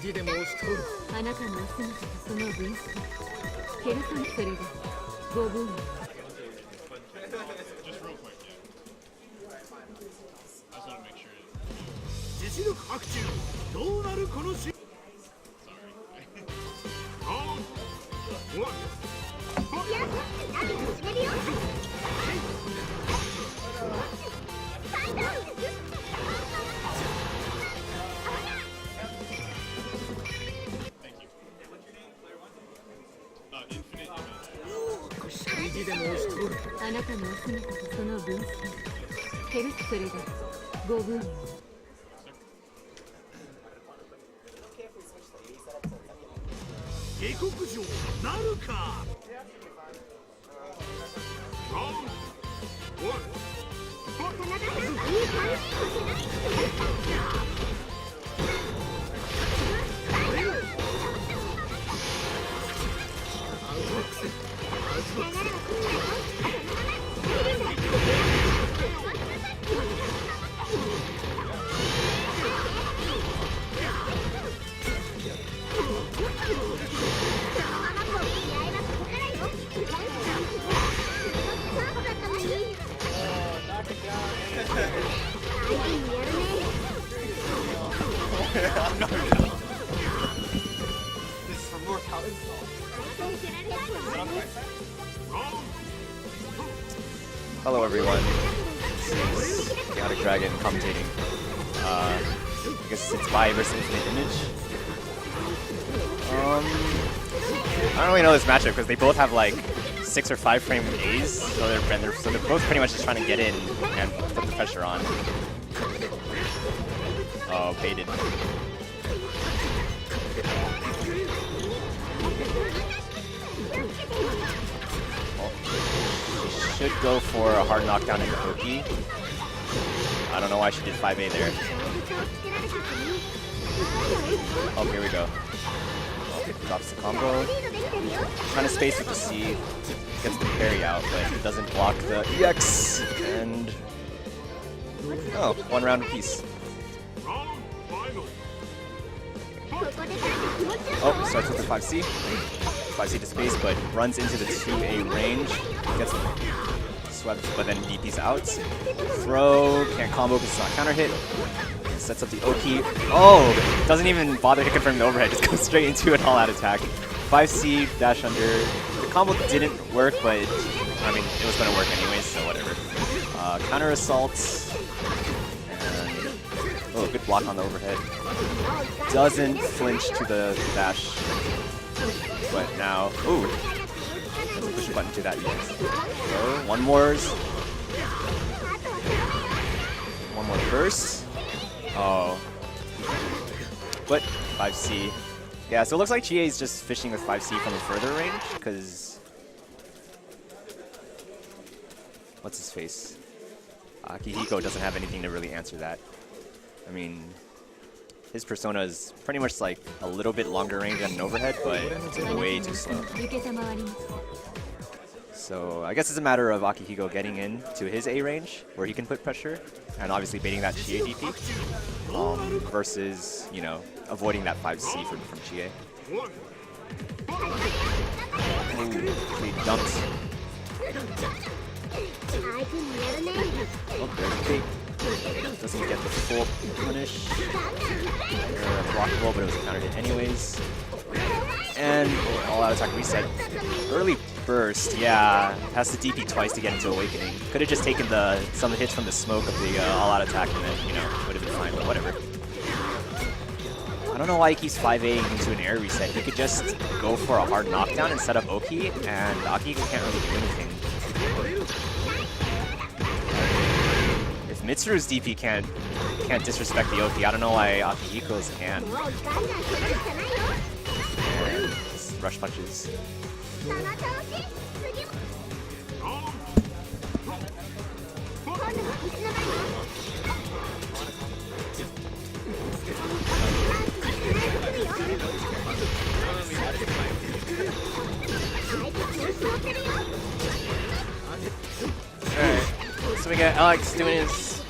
あなたのお姿とその分析ケルソンそれがご分野 実力白昼どうなるこのシーン あなたのお姿とその分析ケルそれがご分野 下克上なるか Hello everyone, this is Chaotic Dragon commentating. I guess it's Bai versus Infinite Image. I don't really know this matchup because they both have like 6 or 5 frame A's, so they're both pretty much just trying to get in and put the pressure on. Oh, baited. Should go for a hard knockdown in Toki. I don't know why she did 5A there. Oh, here we go. Okay, drops the combo. Trying to space with the C. Gets the parry out, but it doesn't block the EX. And... oh, 1 round apiece. Oh, starts with the 5C. 5C to space, but runs into the 2A range. Gets swept, but then DP's out. Throw, can't combo because it's not counter hit. Sets up the OP. Oh, doesn't even bother to confirm the overhead, just goes straight into an all-out attack. 5C, dash under. The combo didn't work, but I mean, it was going to work anyways, so whatever. Counter assault. And, oh, good block on the overhead. Doesn't flinch to the dash. But now, ooh, let's push a button to that EX. So, one more burst. Oh, but 5C. Yeah, so it looks like Chie is just fishing with 5C from a further range, because what's his face? Akihiko doesn't have anything to really answer that. I mean, his persona is pretty much like a little bit longer range than an overhead, but way too slow. So I guess it's a matter of Akihiko getting in to his A range, where he can put pressure, and obviously baiting that Chie DP, versus, you know, avoiding that 5C from Chie. Ooh, he dumped. Oh, there's a bait. Doesn't get the full punish. Blockable, but it was a counter hit anyways. And all-out attack reset. Early burst, yeah. Has to DP twice to get into Awakening. Could have just taken some hits from the smoke of the all-out attack and then, you know, would have been fine, but whatever. I don't know why he keeps 5Aing into an air reset. He could just go for a hard knockdown and set up OP, and Akihiko can't really do anything. If Mitsuru's DP can't disrespect the OP, I don't know why Akihiko's can. And rush punches. Alright, so we got Alex doing his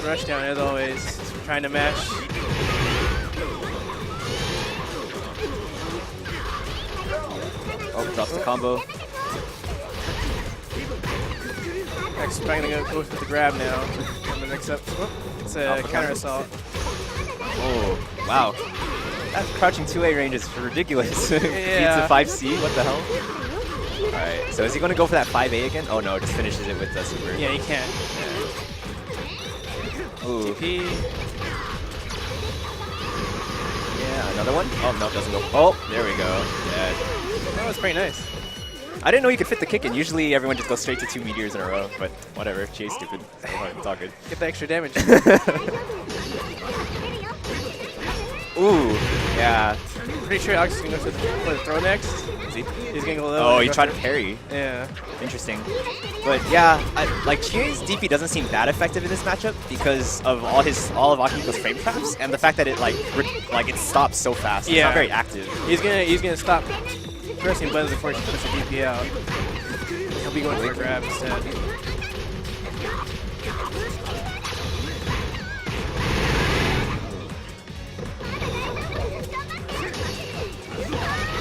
rush down as always, trying to match drops the combo. Next, probably gonna go with the grab now. On the mix up. Oh, it's a counter assault. Oh, wow. That crouching 2A range is ridiculous. Yeah. Beats the 5C, what the hell? Alright, so is he going to go for that 5A again? Oh no, just finishes it with the super. Yeah, he can. Ooh. TP. Yeah, another one? Oh, no, doesn't go. Oh, there we go. Yeah. That was pretty nice. I didn't know he could fit the kick in. Usually everyone just goes straight to 2 meteors in a row, but whatever. Chie's stupid. It's all good. Get the extra damage. Ooh, yeah. Pretty sure Alex is going to go for the throw next. Is he? He's going to go low. Oh, he tried to parry. Yeah. Interesting. But yeah, like Chie's DP doesn't seem that effective in this matchup because of all of Akihiko's frame traps and the fact that it it stops so fast. Yeah. It's not very active. He's gonna stop pressing buttons before he puts the DP out. He'll be going for a grab instead.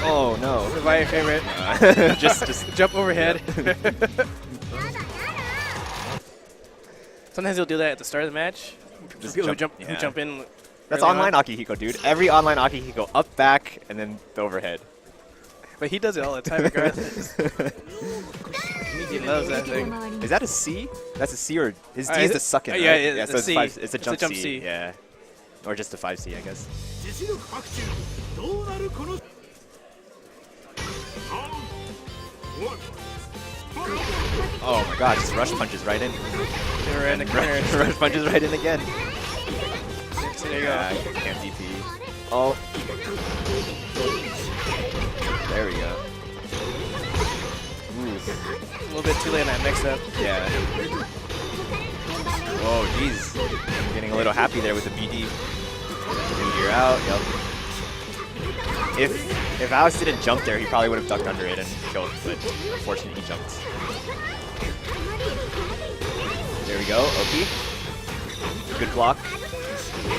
Oh no. Revive your favorite. Just Jump overhead. Sometimes he'll do that at the start of the match. Just People who jump- jump yeah. in. That's early online on. Akihiko, dude. Every online Akihiko up, back, and then the overhead. But he does it all the time regardless. He loves that thing. Is that a C? That's a C, or his D Is is it? the suck in, Yeah, right? yeah, Yeah, it's so a it's, C. it's a jump, jump C. C. Yeah. Or just a 5C, I guess. 実力白昼どうなるこの Oh my god, just rush punches right in. They were in the corner. Rush punches right in again. So there you Yeah, go. can't DP. Oh. There we go. Ooh. A little bit too late on that mix-up. Yeah. Whoa, jeez. Getting a little happy there with the BD. You're out, yep. If Alex didn't jump there, he probably would have ducked under it and killed, but unfortunately he jumped. There we go, Oki. Good block.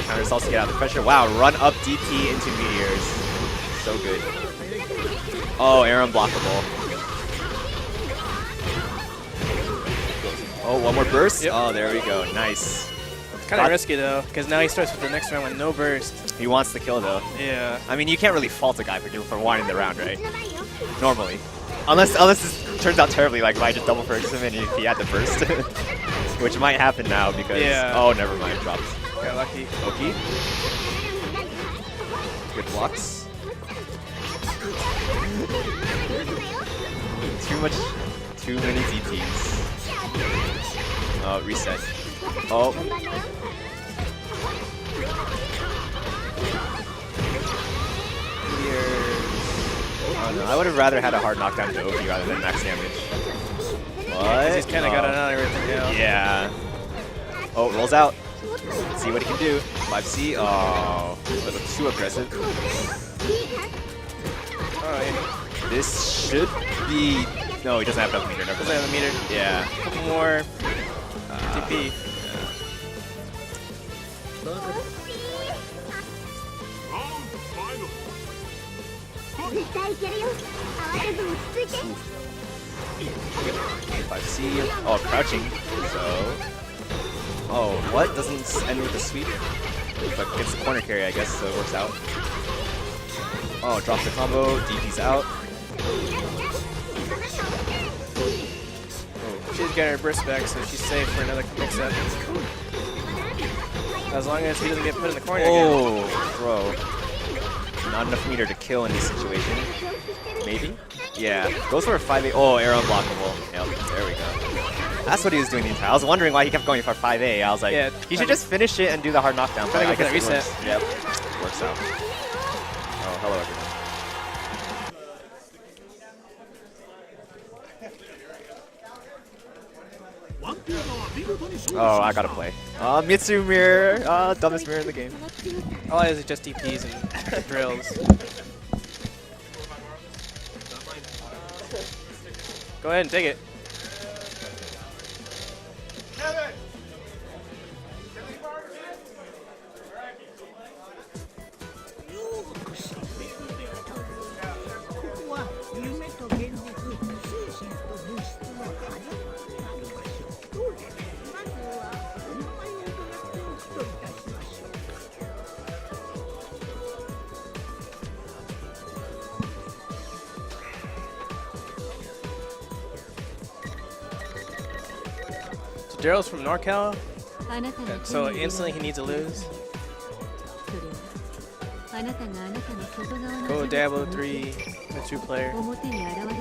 Counter assault to get out of the pressure. Wow, run up DP into meteors. So good. Oh, air unblockable. Oh, one more burst? Yep. Oh, there we go. Nice. Kind of risky though, because now he starts with the next round with no burst. He wants the kill though. Yeah. I mean, you can't really fault a guy for wanting the round, right? Normally. Unless this turns out terribly, like if I just double perks him and he had the burst. Which might happen now because... Yeah. Oh, never mind. Drops. Got lucky. Toki. Good blocks. Too many DTs. Reset. Oh. Oh no, I would have rather had a hard knockdown to Oki rather than max damage. What? He's kind of got another everything now. Yeah. Oh, rolls out. Let's see what he can do. 5C. Oh, that looks too aggressive. Oh, yeah. This should be... No, he doesn't have enough meter. Never Doesn't have mind. a meter. Yeah. A couple more TP. round final 5C. Oh, crouching. So... Oh, what? Doesn't end with the sweep? But gets the corner carry, I guess, so it works out. Oh, drops the combo. DP's out. She's got her burst back, so she's safe for another mix-up. As long as he doesn't get put in the corner again. Oh, bro. Not enough meter to kill in this situation. Maybe? Yeah. Goes for a 5A. Oh, air unblockable. Yep, there we go. That's what he was doing the entire. I was wondering why he kept going for 5A. I was like, Yeah, he should just finish it and do the hard knockdown. But Trying to I go for guess that it reset. works. Yep, works out. Oh, hello everyone. Oh, I gotta play. Mitsu mirror. Dumbest mirror in the game. All it is just DPs and drills. Go ahead and take it. So Daryl's from NorCal, あなたの so instantly he needs to lose. あなたがあなたの外側の Go Diablo 3, the 2 player. 表に現れ出る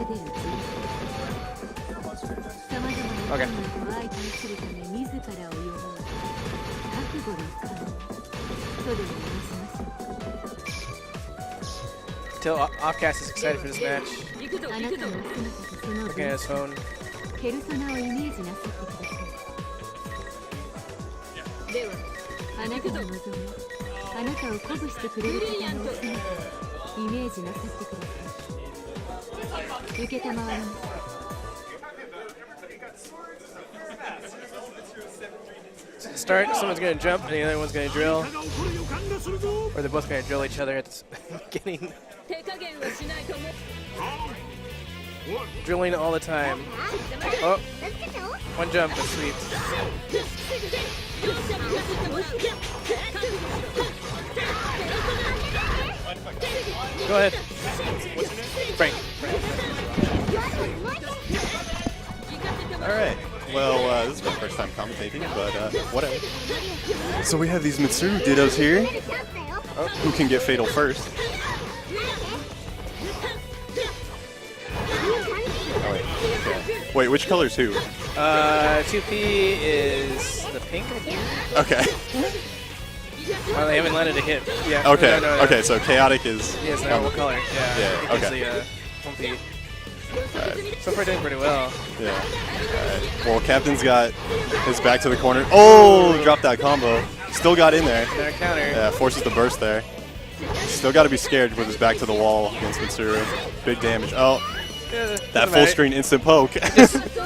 様々な困難を相手にするため自らを呼ぶ覚悟の顔とでも申しましょう Till Offcast is excited for this match. あなたの姿とその Looking at his phone. ペルソナをイメージなさってくださいではあなたの望みあなたを鼓舞してくれる方のお姿をイメージなさってください受けたまわります Start, someone's gonna jump and the other one's gonna drill. Or they're both gonna drill each other at the beginning. Drilling all the time. Oh, one jump, that's sweet. Go ahead. Frank. Alright, well, this is my first time commentating, but whatever. So we have these Mitsuru Dittos here. Who can get Fatal first? Oh, wait. Okay. Wait, which color's who? 2P is the pink, I think? Okay. Well, they haven't landed a hit. Yeah. Okay, No. okay, so Chaotic is... Yes, no, what color? Yeah, Yeah, it's okay. the 1P. Alright. So far doing pretty well. Yeah. Alright. Well, Captain's got his back to the corner. Oh, dropped that combo. Still got in there. Another counter. Yeah, forces the burst there. Still got to be scared with his back to the wall against Mitsuru. Big damage. Oh, Yeah, that full screen instant poke.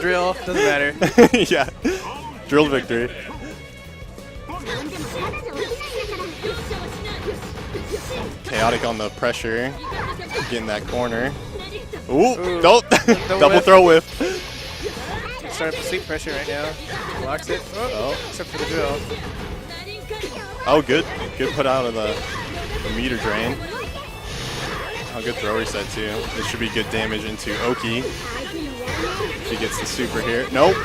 Drill, doesn't matter. Yeah. Drill victory. Chaotic on the pressure. Getting that corner. Ooh, don't. Double whip. throw whip. Starting to sweep pressure right now. Blocks it. Oh, except for the drill. Oh, good. Good put out of the meter drain. Oh, good throw reset too. This should be good damage into Oki. He gets the super here. Nope.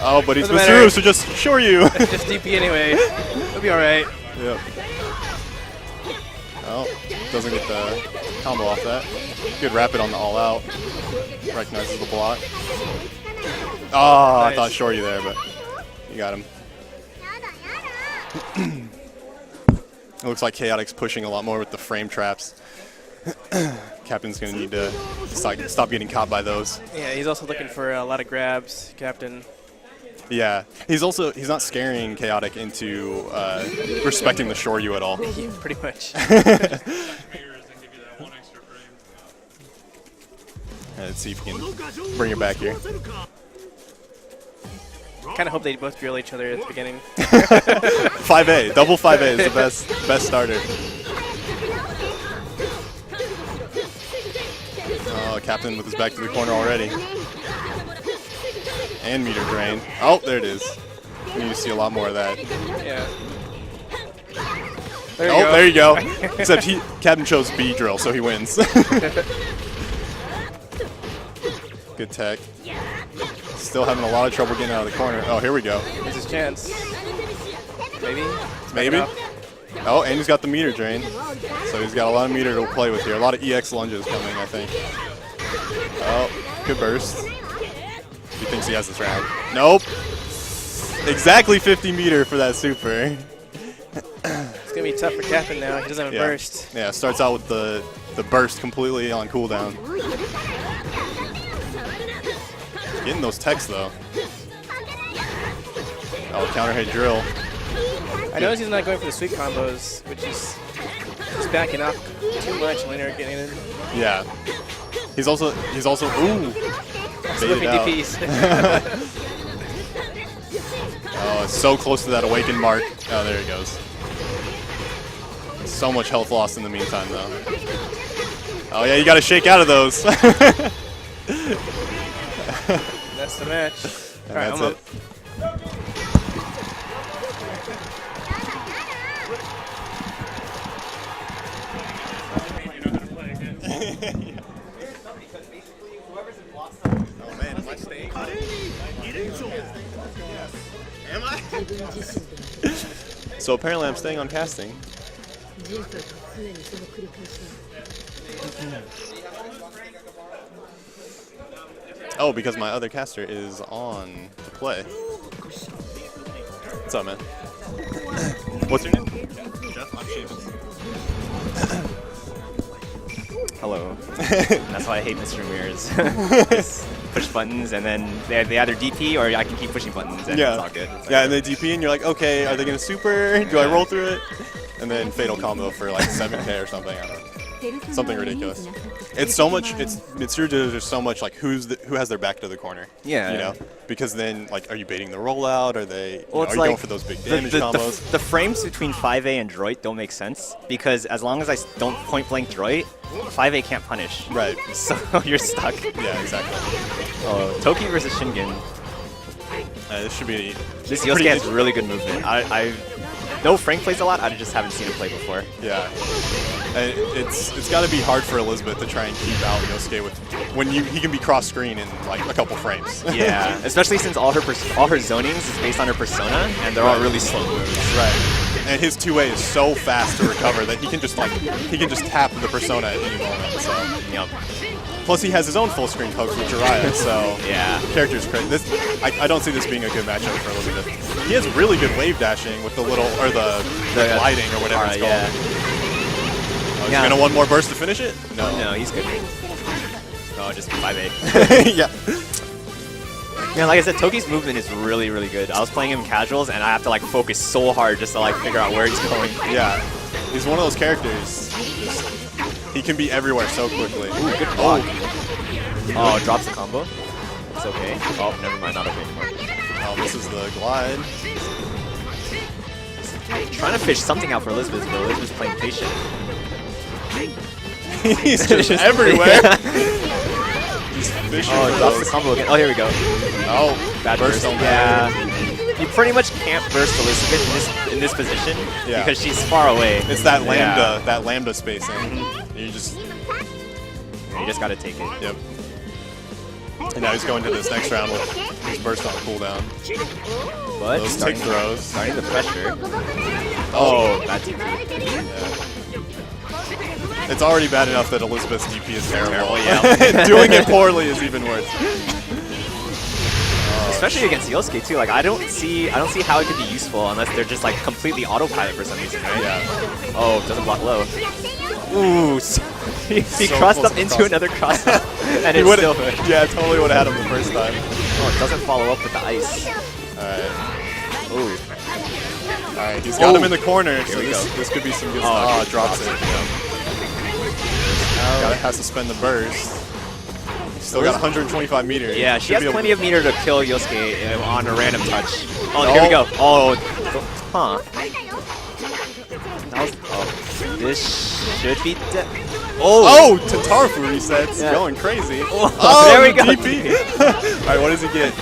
Oh, but he's Doesn't matter. Mitsuru, so just sure you. Just DP anyway. It'll be alright. Yep. Oh, doesn't get the combo off that. Good rapid on the all out. Recognizes the block. Oh, I thought short you there, but you got him. It looks like Chaotic's pushing a lot more with the frame traps. Captain's gonna need to stop getting caught by those. Yeah, he's also looking for a lot of grabs, Captain. Yeah, he's not scaring Chaotic into respecting the Shoryu at all. Pretty much. Let's see if we can bring it back here. Kind of hope they both drill each other at the beginning. 5A, double 5A is the best starter. Oh, Captain with his back to the corner already. And meter drain. Oh, there it is. We need to see a lot more of that. Yeah. There you go. Except Captain chose B drill, so he wins. Good tech. Still having a lot of trouble getting out of the corner. Oh, here we go. Here's his chance. Maybe? Maybe. Oh, and he's got the meter drain. So he's got a lot of meter to play with here. A lot of EX lunges coming, I think. Oh, good burst. He thinks he has this round. Nope. Exactly 50 meter for that super. It's going to be tough for Captain now. He doesn't have a burst. Yeah, starts out with the burst completely on cooldown. Getting those techs though. Oh, counter hit drill. I notice he's not going for the sweep combos, which is just backing up too much when they're getting in. Yeah. He's also ooh. Slipping DPs. Oh, it's so close to that awakened mark. Oh, there he goes. So much health lost in the meantime though. Oh yeah, you gotta shake out of those. That's the match. And All right, that's I'm it. up. Oh man, am I staying? Am I? So apparently I'm staying on casting. Oh, because my other caster is on to play. What's up, man? What's your name? Jeff. I'm Seamus. Hello. That's why I hate Mr. Mirrors. Just push buttons and then they either DP or I can keep pushing buttons and it's all good. Yeah, and they DP and you're like, okay, are they gonna super? Do I roll through it? And then fatal combo for like 7k or something. I don't know. Something ridiculous. It's so much. It's there's so much like who has their back to the corner. Yeah. You know, because then like, are you baiting the rollout? Are they? Well, are you going for those big damage combos? The frames between 5A and Droid don't make sense because as long as I don't point blank Droid, 5A can't punish. Right. So you're stuck. Yeah, exactly. Oh, Toki versus Shingen. This should be. This Yosuke has really good movement. I know Frank plays a lot. I just haven't seen him play before. Yeah. And it's got to be hard for Elizabeth to try and keep out Yosuke with when he can be cross screen in like a couple frames. Yeah, especially since all her zonings is based on her persona, and they're all really slow moves. Right. And his 2A is so fast to recover that he can just tap the persona at any moment. So. Yep. Plus, he has his own full screen hooks with Jiraiya, so yeah, character's crazy. I don't see this being a good matchup for Elizabeth. He has really good wave dashing with the little the gliding or whatever it's called. Yeah. Oh, he's gonna one more burst to finish it? No. No, he's good. Oh, just 5A. Yeah. Yeah, like I said, Toki's movement is really, really good. I was playing him in casuals, and I have to like focus so hard just to like figure out where he's going. Yeah, he's one of those characters. He can be everywhere so quickly. Ooh, good block. Oh, drops the combo. It's okay. Oh, never mind, not okay anymore. Oh, this is the glide. Trying to fish something out for Elizabeth, but Elizabeth's playing patient. He's just everywhere. He's fishing. Oh, drops the combo again. Oh, here we go. Oh, bad burst. Yeah. You pretty much can't burst Elizabeth in this position because she's far away. It's that lambda spacing. You just gotta take it. Yep. And now he's going to this next round with his burst on cooldown. But those tick throws. Starting the pressure. Oh, bad DP. Yeah. It's already bad enough that Elizabeth's DP is terrible. Yeah. Doing it poorly is even worse. Especially against Yosuke too. Like I don't see how it could be useful unless they're just like completely autopilot for some reason, right? Yeah. Oh, doesn't block low. Ooh, he so crossed up into another cross up, and it still hit. Yeah, totally would have had him the first time. Oh, it doesn't follow up with the ice. Alright. Ooh. Alright, he's got him in the corner, so this could be some good stuff. Oh, drops it. Has to spend the burst. Still got 125 meters. Yeah, she has plenty of meter to kill Yosuke on a random touch. Oh, here we go. Oh, huh. This should be dead. Oh, Tatarufu resets. Going crazy. Oh, there we go. DP. Alright, what does he get?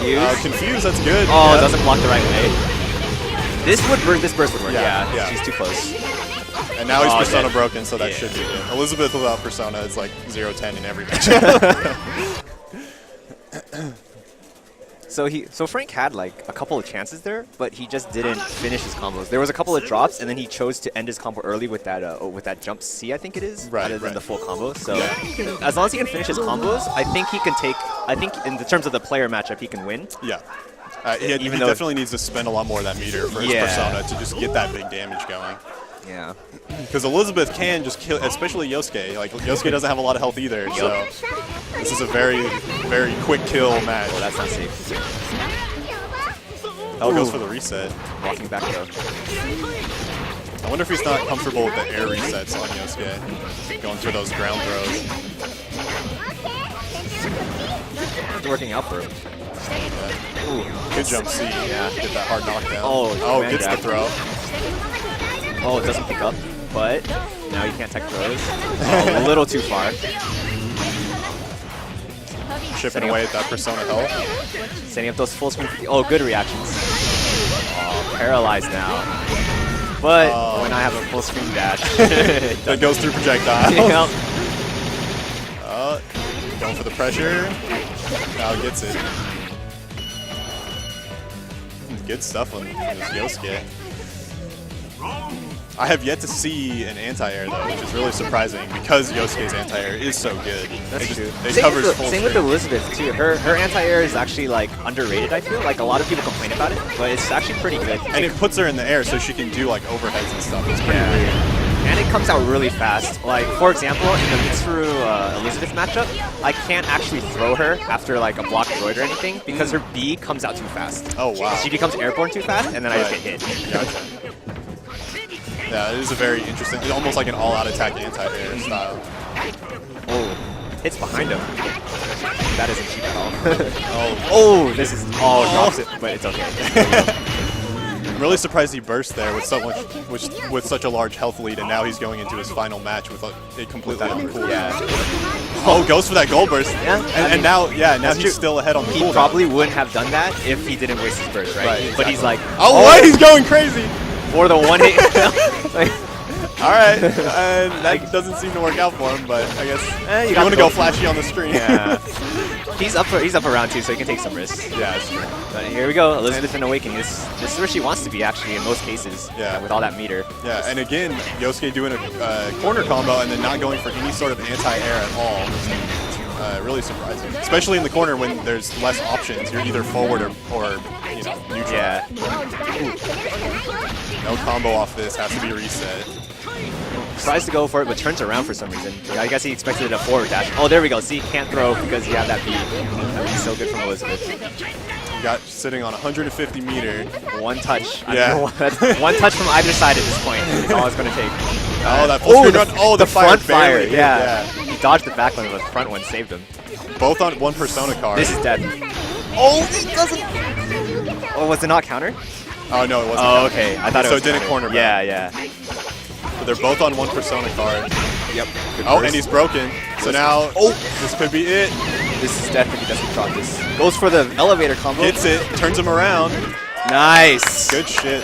Confused, that's good. Oh, it doesn't block the right way. This burst would work. Yeah, she's too close. And now he's Persona broken, so that should be good. Elizabeth without Persona is like 0-10 in every match. So Frank had like a couple of chances there, but he just didn't finish his combos. There was a couple of drops, and then he chose to end his combo early with that jump C, I think it is, rather than the full combo. So as long as he can finish his combos, I think he can take. I think in the terms of the player matchup, he can win. Yeah. He definitely needs to spend a lot more of that meter for his Persona to just get that big damage going. Yeah. Because Elizabeth can just kill, especially Yosuke. Like, Yosuke doesn't have a lot of health either, so this is a very, very quick kill match. Oh, that's not safe. L goes for the reset. Walking back though. I wonder if he's not comfortable with the air resets on Yosuke. Going for those ground throws. It's working out for him. Ooh, good jump C. Yeah, get that hard knockdown. Oh, gets the throw. Oh, it doesn't pick up, but now you can't tech throws. Oh, a little too far. Chipping away at that Persona health. Setting up those full screen. Oh, good reactions. Oh, paralyzed now. But when I have a full screen dash, that goes through projectile. Yeah. Going for the pressure. Now gets it. good stuff on this Yosuke. I have yet to see an anti-air though, which is really surprising because Yosuke's anti-air is so good. That's true. It covers full Same with screen. Elizabeth too. Her anti-air is actually like underrated. I feel like a lot of people complain about it, but it's actually pretty good. And it puts her in the air so she can do like overheads and stuff. It's pretty weird. And it comes out really fast. Like, for example, in the Mitsuru Elizabeth matchup, I can't actually throw her after like a block droid or anything because her B comes out too fast. Oh wow. She becomes airborne too fast, and then I just get hit. Gotcha. Yeah, it is a very interesting, it's almost like an all-out attack anti-air style. Oh, hits behind him. That isn't cheap at all. Oh, this is drops it, but it's okay. I'm really surprised he burst there with so much, with such a large health lead, and now he's going into his final match with a completely uncooled. Yeah. Oh, goes for that gold burst. Yeah. And now That's he's true. still ahead on the He cooldown. probably wouldn't have done that if he didn't waste his burst, right? Right, But exactly. he's like, Oh, what? He's going crazy. or the one hit. Like, All right, that doesn't seem to work out for him, but I guess you you got want to the go gold. flashy on the screen. yeah. He's up around two, so he can take some risks. Yeah, that's true. But here we go, Elizabeth in Awakening. This is where she wants to be, actually, in most cases. Yeah. With all that meter. Yeah, and again, Yosuke doing a corner combo and then not going for any sort of anti-air at all. Really surprising, especially in the corner when there's less options. You're either forward or neutral. Yeah. No combo off this, has to be reset. Tries to go for it, but turns around for some reason. I guess he expected a forward dash. Oh, there we go. See, can't throw because you have that beat. That would be so good from Elizabeth. You got sitting on 150 meter. One touch. Yeah. One touch from either side at this point is all it's going to take. Oh, that full screen run. Oh, the fire front fire. barely hit, Yeah. He dodged the back one, but the front one saved him. Both on one persona card. This is dead. Oh, it doesn't. Oh, was it not counter? Oh, no, it wasn't. Oh, okay. I thought it So was it didn't counter. corner Yeah, yeah. But they're both on one persona card. Yep. Good Oh, burst. and he's broken. So now, this could be it. This is death if he doesn't drop this. Goes for the elevator combo. Hits it, turns him around. Nice. Good shit.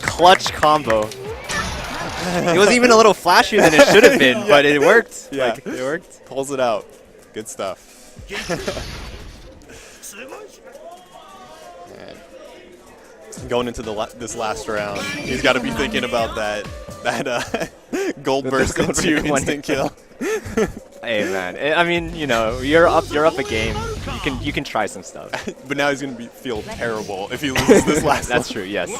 Clutch combo. It was even a little flashier than it should have been, Yeah. but it worked. Yeah. Like, it worked. Pulls it out. Good stuff. Man. Going into this last round, he's got to be thinking about that gold burst gold into burst one instant hit. kill. Hey man, I mean, you're up a game. You can try some stuff. But now he's gonna feel terrible if he loses this last That's one. true. Yes.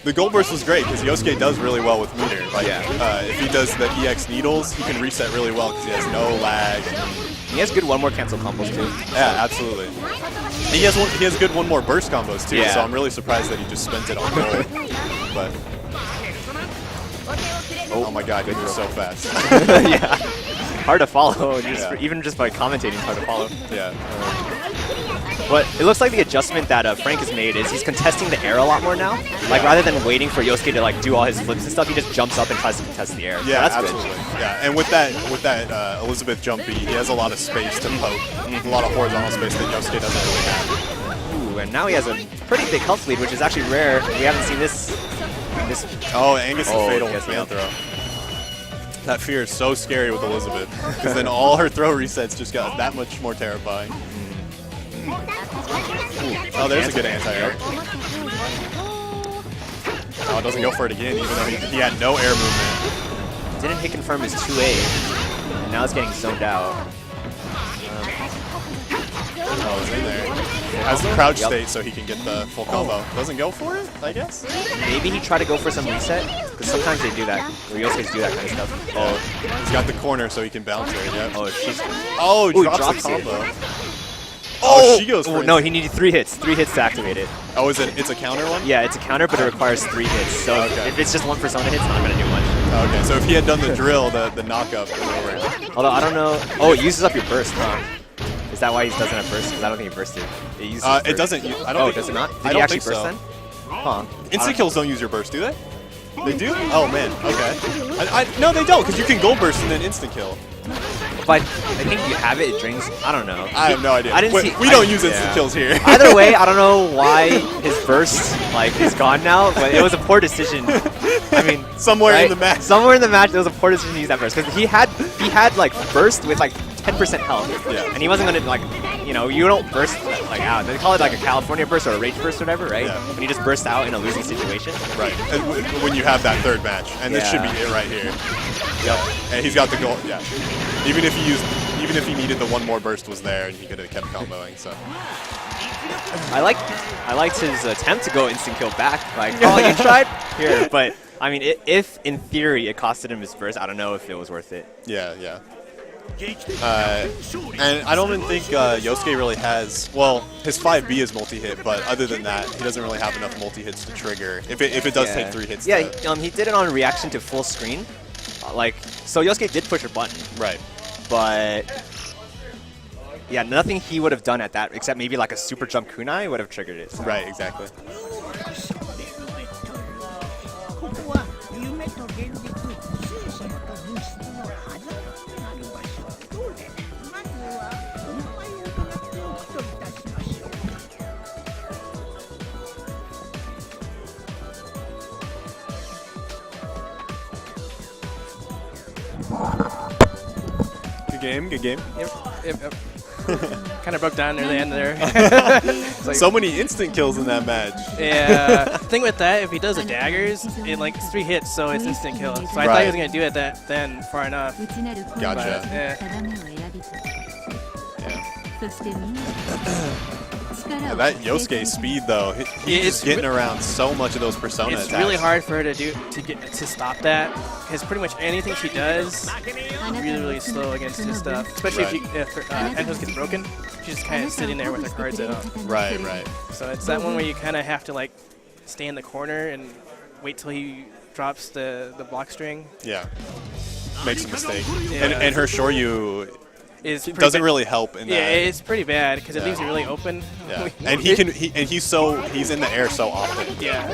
The gold burst was great because Yosuke does really well with meter. Like, Yeah. if he does the EX needles, he can reset really well because he has no lag. He has good one more cancel combos too. Yeah, absolutely. And he has good one more burst combos too. Yeah. So I'm really surprised that he just spent it on gold. But oh my god, he was so fast. Yeah. Hard to follow, even just by commentating, it's hard to follow. Yeah. But it looks like the adjustment that Frank has made is he's contesting the air a lot more now. Like rather than waiting for Yosuke to like do all his flips and stuff, he just jumps up and tries to contest the air. Yeah, so that's absolutely. good. Yeah, and with that Elizabeth jump beat, he has a lot of space to poke, a lot of horizontal space that Yosuke doesn't really have. Ooh, and now he has a pretty big health lead, which is actually rare. We haven't seen this. Oh, Angus the fatal yes, fan yeah. throw. That fear is so scary with Elizabeth, because then all her throw resets just got that much more terrifying. Oh, there's a good anti-air. Oh, it doesn't go for it again, even though he had no air movement. Didn't hit confirm his 2A, and now it's getting zoned out. Oh, it's in there. Has the crouch Yep. state so he can get the full combo. Doesn't go for it, I guess? Maybe he tried to go for some reset, because sometimes they do that. Or Yosuke's do that kind of stuff. Oh, he's got the corner so he can bounce her, yep. Oh, she's... Oh, Ooh, he drops drops the it. combo. Oh, she goes for Oh, it. no, he needed 3 hits. 3 hits to activate it. Oh, it's a counter one? Yeah, it's a counter, but it requires 3 hits. So Okay. if it's just one persona hit, it's not going to do much. Okay, so if he had done the drill, the knockup was over. Although, I don't know... Oh, it uses up your burst, huh? Is that why he doesn't have burst? Because I don't think he bursted. It uses It burst. doesn't. I don't Oh, think, does it not? Did I he don't actually think burst so. then? Huh. Instant kills don't use your burst, do they? They do? Oh man, okay. No, they don't, because you can gold burst and then instant kill. But I think if you have it, it drains... I don't know. I have no idea. I didn't we, see... we don't use instant kills here. Either way, I don't know why his burst is gone now, but it was a poor decision. I mean, Somewhere right? in the match. Somewhere in the match, it was a poor decision to use that burst because he had like burst with like 10% health. Yeah. And he wasn't going to, like, you know, you don't burst, like, out. They call it, like, a California burst or a rage burst or whatever, right? Yeah. When you just burst out in a losing situation. Right. And when you have that third match. And this should be it right here. Yep. And he's got the goal. Yeah. Even if he needed the one more burst was there, and he could have kept comboing. So. I liked his attempt to go instant kill back. Like, oh, you tried? Here. But, I mean, if in theory it costed him his burst, I don't know if it was worth it. Yeah, yeah. And I don't even think Yosuke really has, well, his 5B is multi-hit, but other than that, he doesn't really have enough multi-hits to trigger, if it does take 3 hits. Yeah, he did it on reaction to full screen. So Yosuke did push a button. Right. But, yeah, nothing he would have done at that, except maybe like a super jump kunai would have triggered it. Right, exactly. Good game, good game. Yep. Kind of broke down near the end there. Like, so many instant kills in that match. Yeah. The thing with that, if he does the daggers, it's 3 hits, so it's instant kill. So I thought he was going to do it then far enough. Gotcha. Yeah. Yeah, that Yosuke speed though, he's just getting around so much of those persona It's attacks. really hard for her to stop that, because pretty much anything she does really slow against his stuff. Especially if her Entos gets broken, she's just kind of sitting there with her cards out. Right. So it's that one where you kind of have to like stay in the corner and wait till he drops the block string. Yeah. Makes a mistake. Yeah. And her Shoryu It doesn't really help in that. Yeah, it's pretty bad because it leaves you really open. Yeah. And he's in the air so often. Yeah.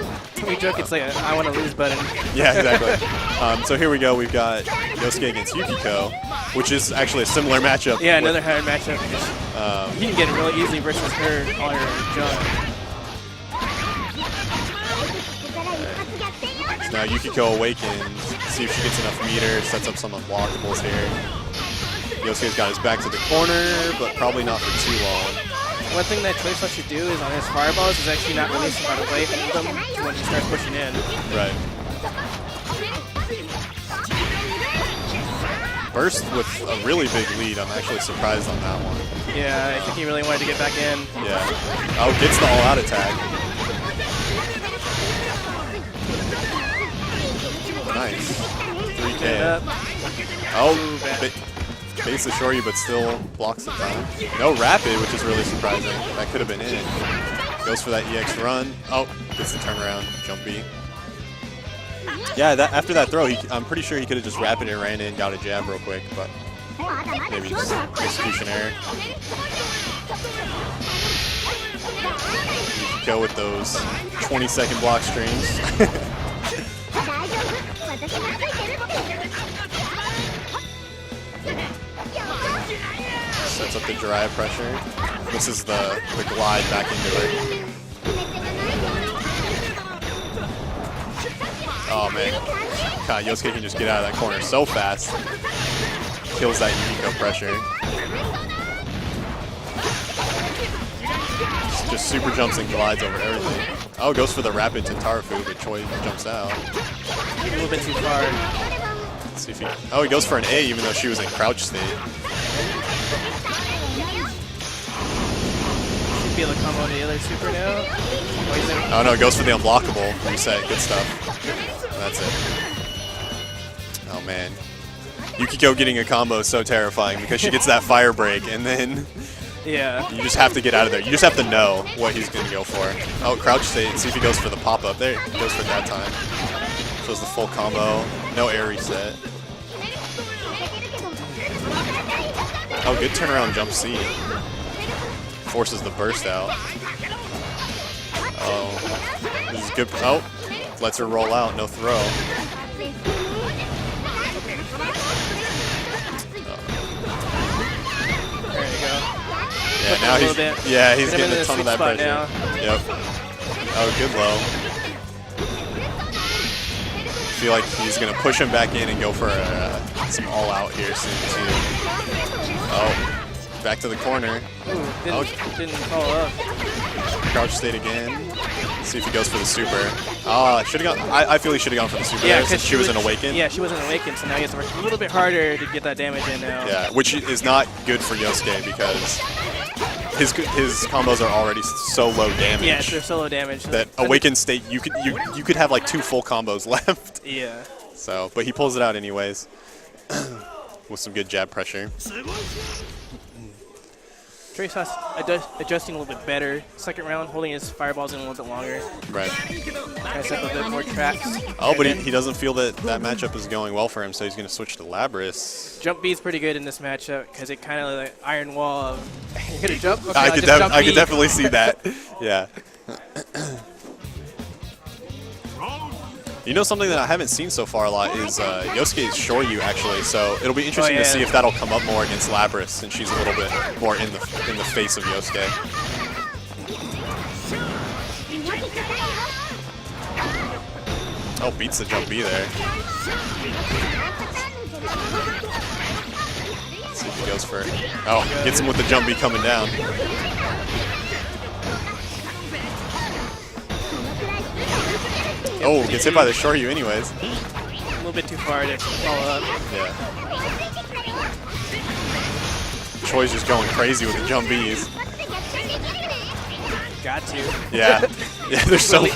We joke it's like a I want to lose button. Yeah, exactly. So here we go. We've got Yosuke against Yukiko, which is actually a similar matchup. Yeah, another hard matchup. He can get it really easily versus her all her jump. So now Yukiko awakens. See if she gets enough meter. Sets up some unblockables here. Yosuke's got his back to the corner, but probably not for too long. One thing that Choice lets you do is on his fireballs is actually not release him right away from them when he starts pushing in. Right. Burst with a really big lead. I'm actually surprised on that one. Yeah, I think he really wanted to get back in. Yeah. Oh, gets the all-out attack. Nice. 3K. Oh, base the Shoryu, but still blocks the time. No rapid, which is really surprising. That could have been in. Goes for that EX run. Oh, gets the turnaround. Jump B. Yeah, after that throw, I'm pretty sure he could have just rapid and ran in, got a jab real quick, but maybe just execution error. Go with those 20-second block strings. Sets up the drive pressure. This is the glide back into it. Oh man. God, Yosuke can just get out of that corner so fast. Kills that Yukiko pressure. Just super jumps and glides over everything. Oh, goes for the rapid Tentarafu, but Choi jumps out. A little bit too far. Let's see if he... Oh, he goes for an A even though she was in crouch state. Should be able to combo on the other super now. Oh no, it goes for the unblockable. Reset, good stuff. That's it. Oh man. Yukiko getting a combo is so terrifying because she gets that fire break and then yeah, you just have to get out of there. You just have to know what he's going to go for. Oh, crouch state and see if he goes for the pop-up. There, he goes for that time. Shows the full combo. No air reset. Oh, good turnaround jump C. Forces the burst out. Oh, this is good. Oh, lets her roll out. No throw. there you go. Yeah, now he's getting a ton of that pressure. Now. Yep. Oh, good low. I feel like he's gonna push him back in and go for a some all out here soon too. Oh, back to the corner. Ooh, didn't follow up. Crouch state again. See if he goes for the super. Should have gone. I feel he should have gone for the super there since she was an awaken. Yeah, she wasn't awakened, so now he has to work a little bit harder to get that damage in now. Yeah, which is not good for Yosuke because his combos are already so low damage. Yeah, they're so low damage. That awakened state, you could have like 2 full combos left. Yeah. So, but he pulls it out anyways with some good jab pressure. Trace adjusting a little bit better. Second round, holding his fireballs in a little bit longer. Right. Trying to set a bit more traps. Oh, but he doesn't feel that matchup is going well for him, so he's going to switch to Labrys. Jump B is pretty good in this matchup because it kind of like iron wall of you're gonna jump. Okay, I I could definitely see that. Yeah. You know, something that I haven't seen so far a lot is Yosuke's Shoryu actually. So it'll be interesting to see if that'll come up more against Labrys, since she's a little bit more in the face of Yosuke. Oh, beats the jump B there. Let's see if he goes for. Oh, gets him with the jump B coming down. Oh, gets hit by the Shoryu anyways. A little bit too far to follow up. Yeah. Choi's just going crazy with the jump Bs. Got to. Yeah. Yeah, they're so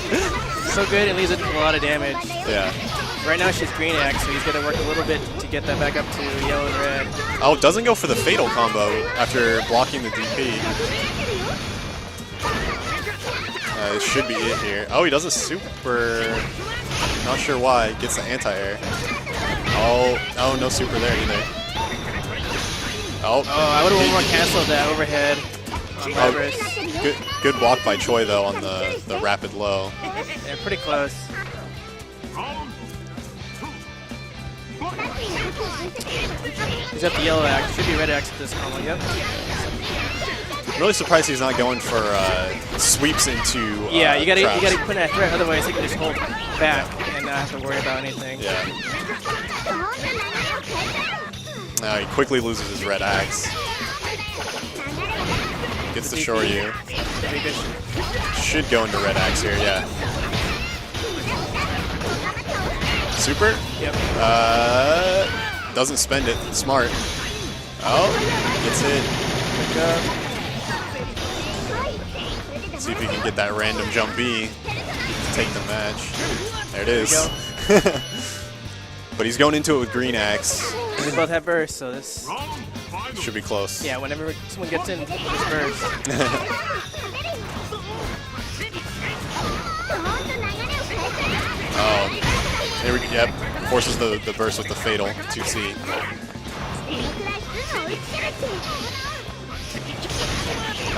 good. It leaves it with a lot of damage. Yeah. Right now she's green axe, so he's gonna work a little bit to get that back up to yellow and red. Oh, doesn't go for the fatal combo after blocking the DP. It should be it here. Oh, he does a super. Not sure why. Gets the anti-air. Oh, no super there either. Oh, I would have more canceled that overhead on Labrys. Good block by Choi though on the rapid low. Yeah, pretty close. He's up the yellow axe. Should be red axe at this combo. Yep. I'm really surprised he's not going for sweeps into yeah, you gotta traps. put in that threat, otherwise he can just hold back and not have to worry about anything. Yeah. Now he quickly loses his red axe. Gets the Shoryu. Should go into red axe here, yeah. Super? Yep. Doesn't spend it. Smart. Oh, gets hit. Good job. See if he can get that random jump B to take the match. There it is. But he's going into it with green axe. They both have burst, so this should be close. Yeah, whenever someone gets in, just burst. Oh, there we go. Yep, forces the burst with the fatal 2C.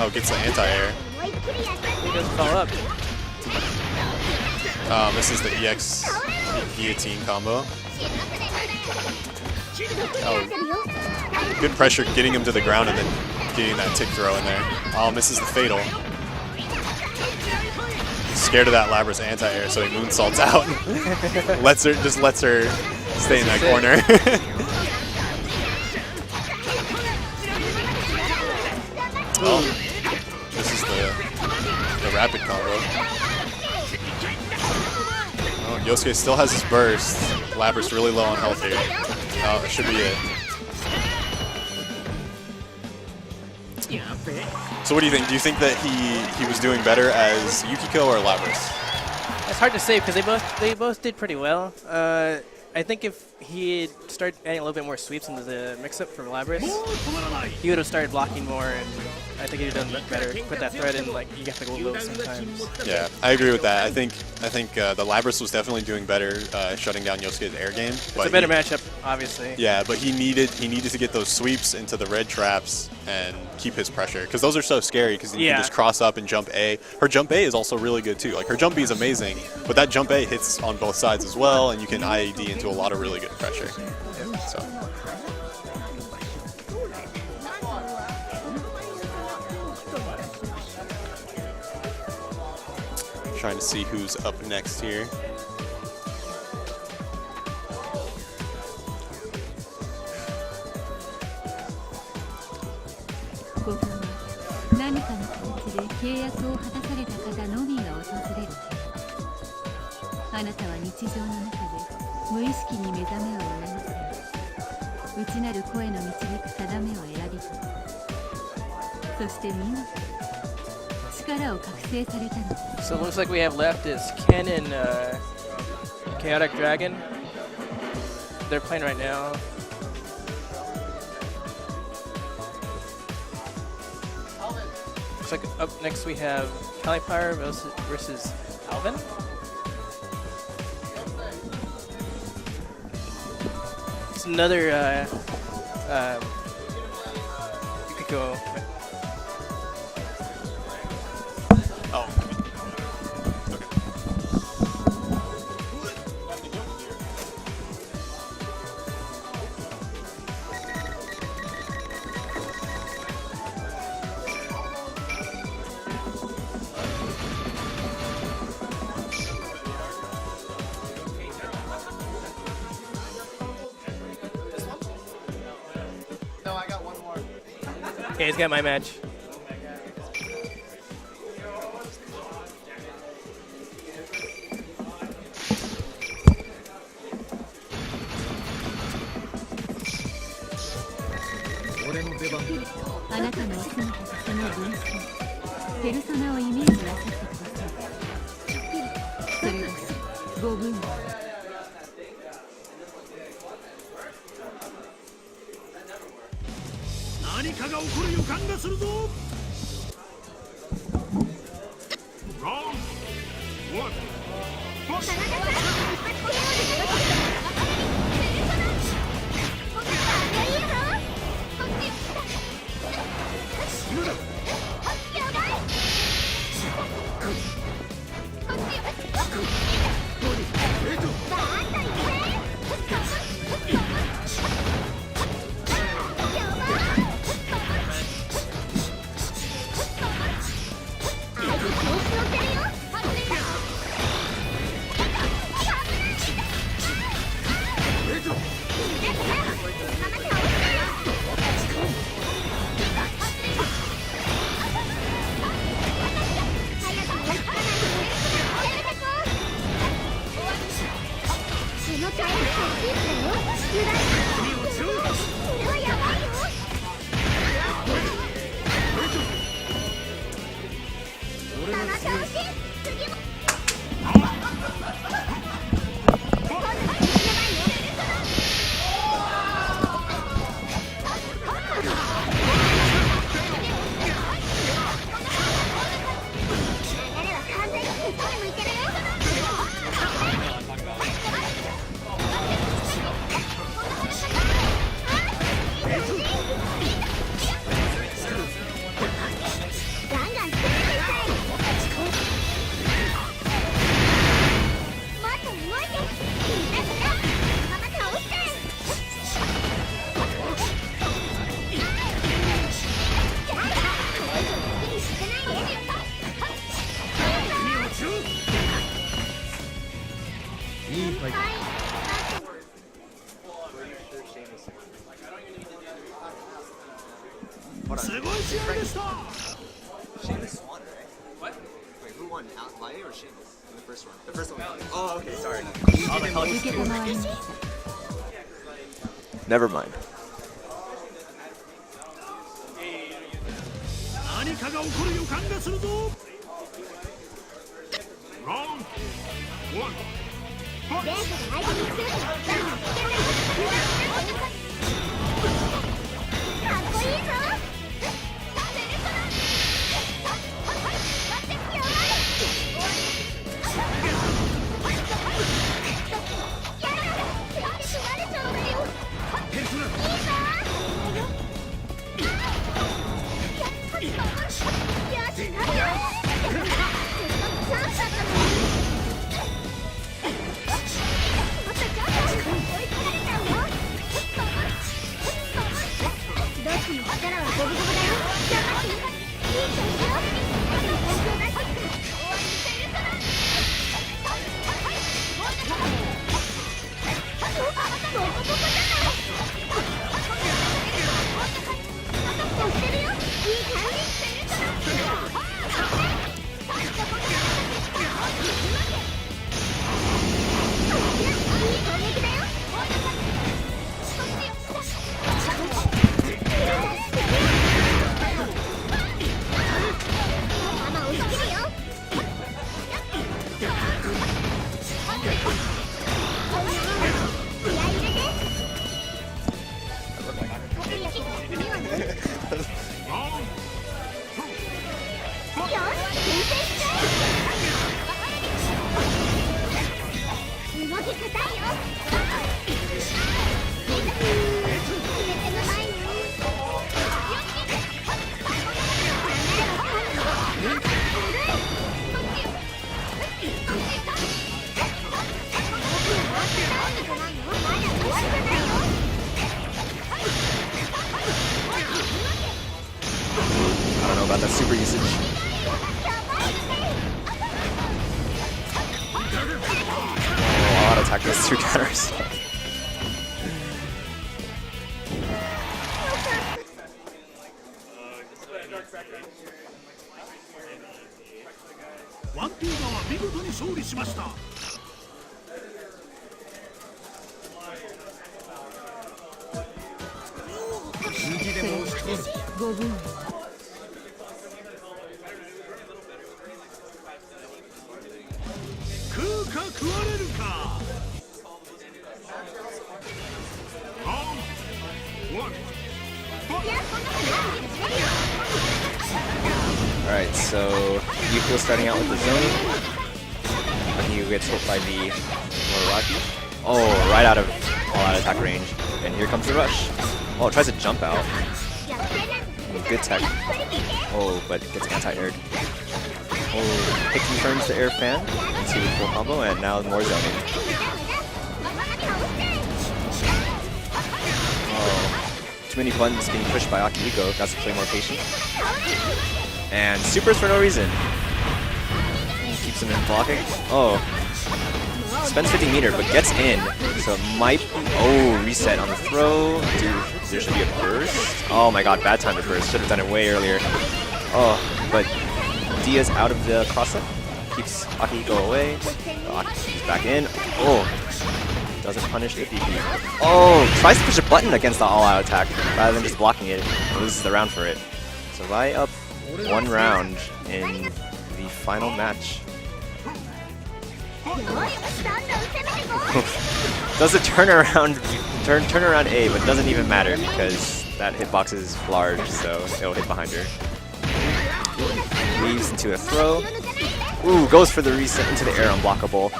Oh, gets the anti-air. He doesn't follow up. This is the EX guillotine combo. Oh, good pressure getting him to the ground and then getting that tick throw in there. Oh, misses the fatal. He's scared of that Labrys anti-air, so he moonsaults out. just lets her stay in that corner. Oh, this is the rapid combo. Oh, Yosuke still has his burst. Labrys really low on health here. Oh, that should be it. So what do you think? Do you think that he was doing better as Yukiko or Labrys? It's hard to say because they both did pretty well. I think if he started adding a little bit more sweeps into the mix-up from Labrys, he would have started blocking more, and I think he'd have done better. Put that thread in, like, you have to go low sometimes. Yeah, I agree with that. I think the Labrys was definitely doing better shutting down Yosuke's air game. It's a better matchup, obviously. Yeah, but he needed to get those sweeps into the red traps and keep his pressure, because those are so scary, because you can just cross up and jump A. Her jump A is also really good too. Like, her jump B is amazing, but that jump A hits on both sides as well, and you can IAD into a lot of really good pressure. So. Trying to see who's up next here. 契約を果たされた方のみが訪れる。あなたは日常の中で無意識に目覚めを促せ、内なる声の導く定めを選び取る。そして見事力を覚醒されたの。 So it looks like we have left is Ken and Chaotic Dragon. They're playing right now. Looks like up next we have Calipower versus Alvin. It's another Yukiko. Oh. Okay, he's got my match. Sheamus won, right? What? Wait, who won? Light or Sheamus? In the first one? The first one. Oh, okay, sorry. Never mind. 何かが起こる予感がするぞ。ラウンドワン。ファイト Oh, auto attack goes through counters. Alright, so Yukiko starting out with the zoning. He gets hit by the Narukami. Oh, right out of all-out attack range. And here comes the rush. Oh, tries to jump out. Good tech. Oh, but gets anti-aired. Oh, Hick turns the air fan into the full combo, and now more zoning. Oh, too many buttons being pushed by Akihiko. Got to play more patient. And supers for no reason. Keeps him in blocking. Oh. Spends 50 meter, but gets in. So it might be... Oh, reset on the throw. Dude, there should be a burst. Oh my god, bad time to burst. Should have done it way earlier. Oh, but Dia's out of the cross-up. Keeps Akihiko away. He's back in. Oh. Doesn't punish the DP. Oh, tries to push a button against the all-out attack rather than just blocking it. Loses the round for it. So Vi up 1 round in the final match. Does a turn around A, but doesn't even matter because that hitbox is large, so it'll hit behind her. Weaves into a throw. Ooh, goes for the reset into the air, unblockable.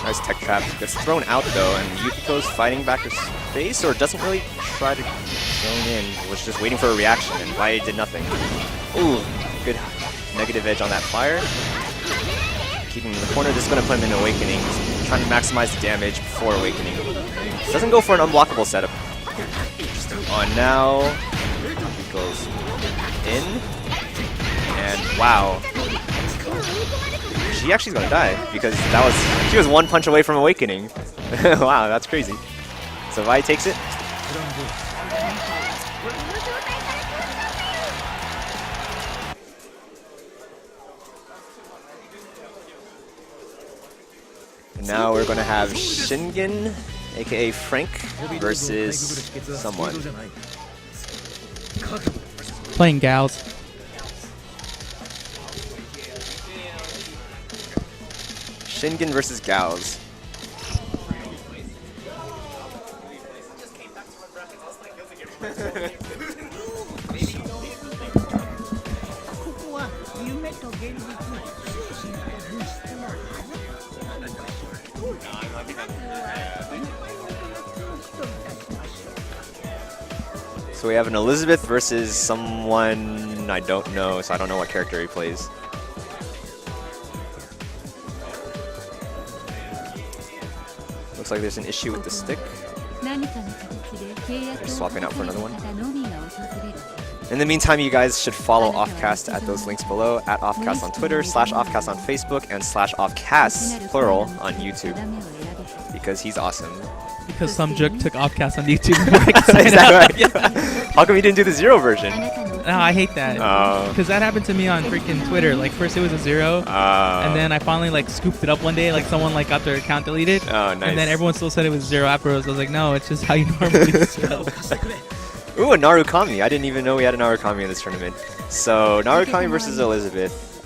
Nice tech trap. Gets thrown out though, and Yukiko's fighting back her space, or doesn't really try to zone in. Was just waiting for a reaction, and Vi did nothing. Ooh, good negative edge on that fire. Keeping him in the corner. This is going to put him in Awakening. He's trying to maximize the damage before Awakening. Doesn't go for an unblockable setup. Oh, now he goes in. And wow. She actually is going to die because she was 1 punch away from Awakening. Wow, that's crazy. So Vi takes it. And now we're going to have Shingen, aka Frank, versus someone. Playing gals. Shingen versus Gals. So we have an Elizabeth versus someone I don't know, so I don't know what character he plays. Looks like there's an issue with the stick. They're swapping out for another one. In the meantime, you guys should follow Offcast at those links below, at Offcast on Twitter, /Offcast on Facebook, and /Offcasts, plural, on YouTube. Because he's awesome. Because some jerk took Offcast on YouTube. Is that right? Yeah. How come you didn't do the 0 version? No, I hate that. Because that happened to me on freaking Twitter. Like, first it was a 0, and then I finally, like, scooped it up one day. Like, someone, like, got their account deleted. Oh, nice. And then everyone still said it was 0 afterwards. I was like, no, it's just how you normally spell. Ooh, a Narukami. I didn't even know we had a Narukami in this tournament. So, Narukami versus Elizabeth.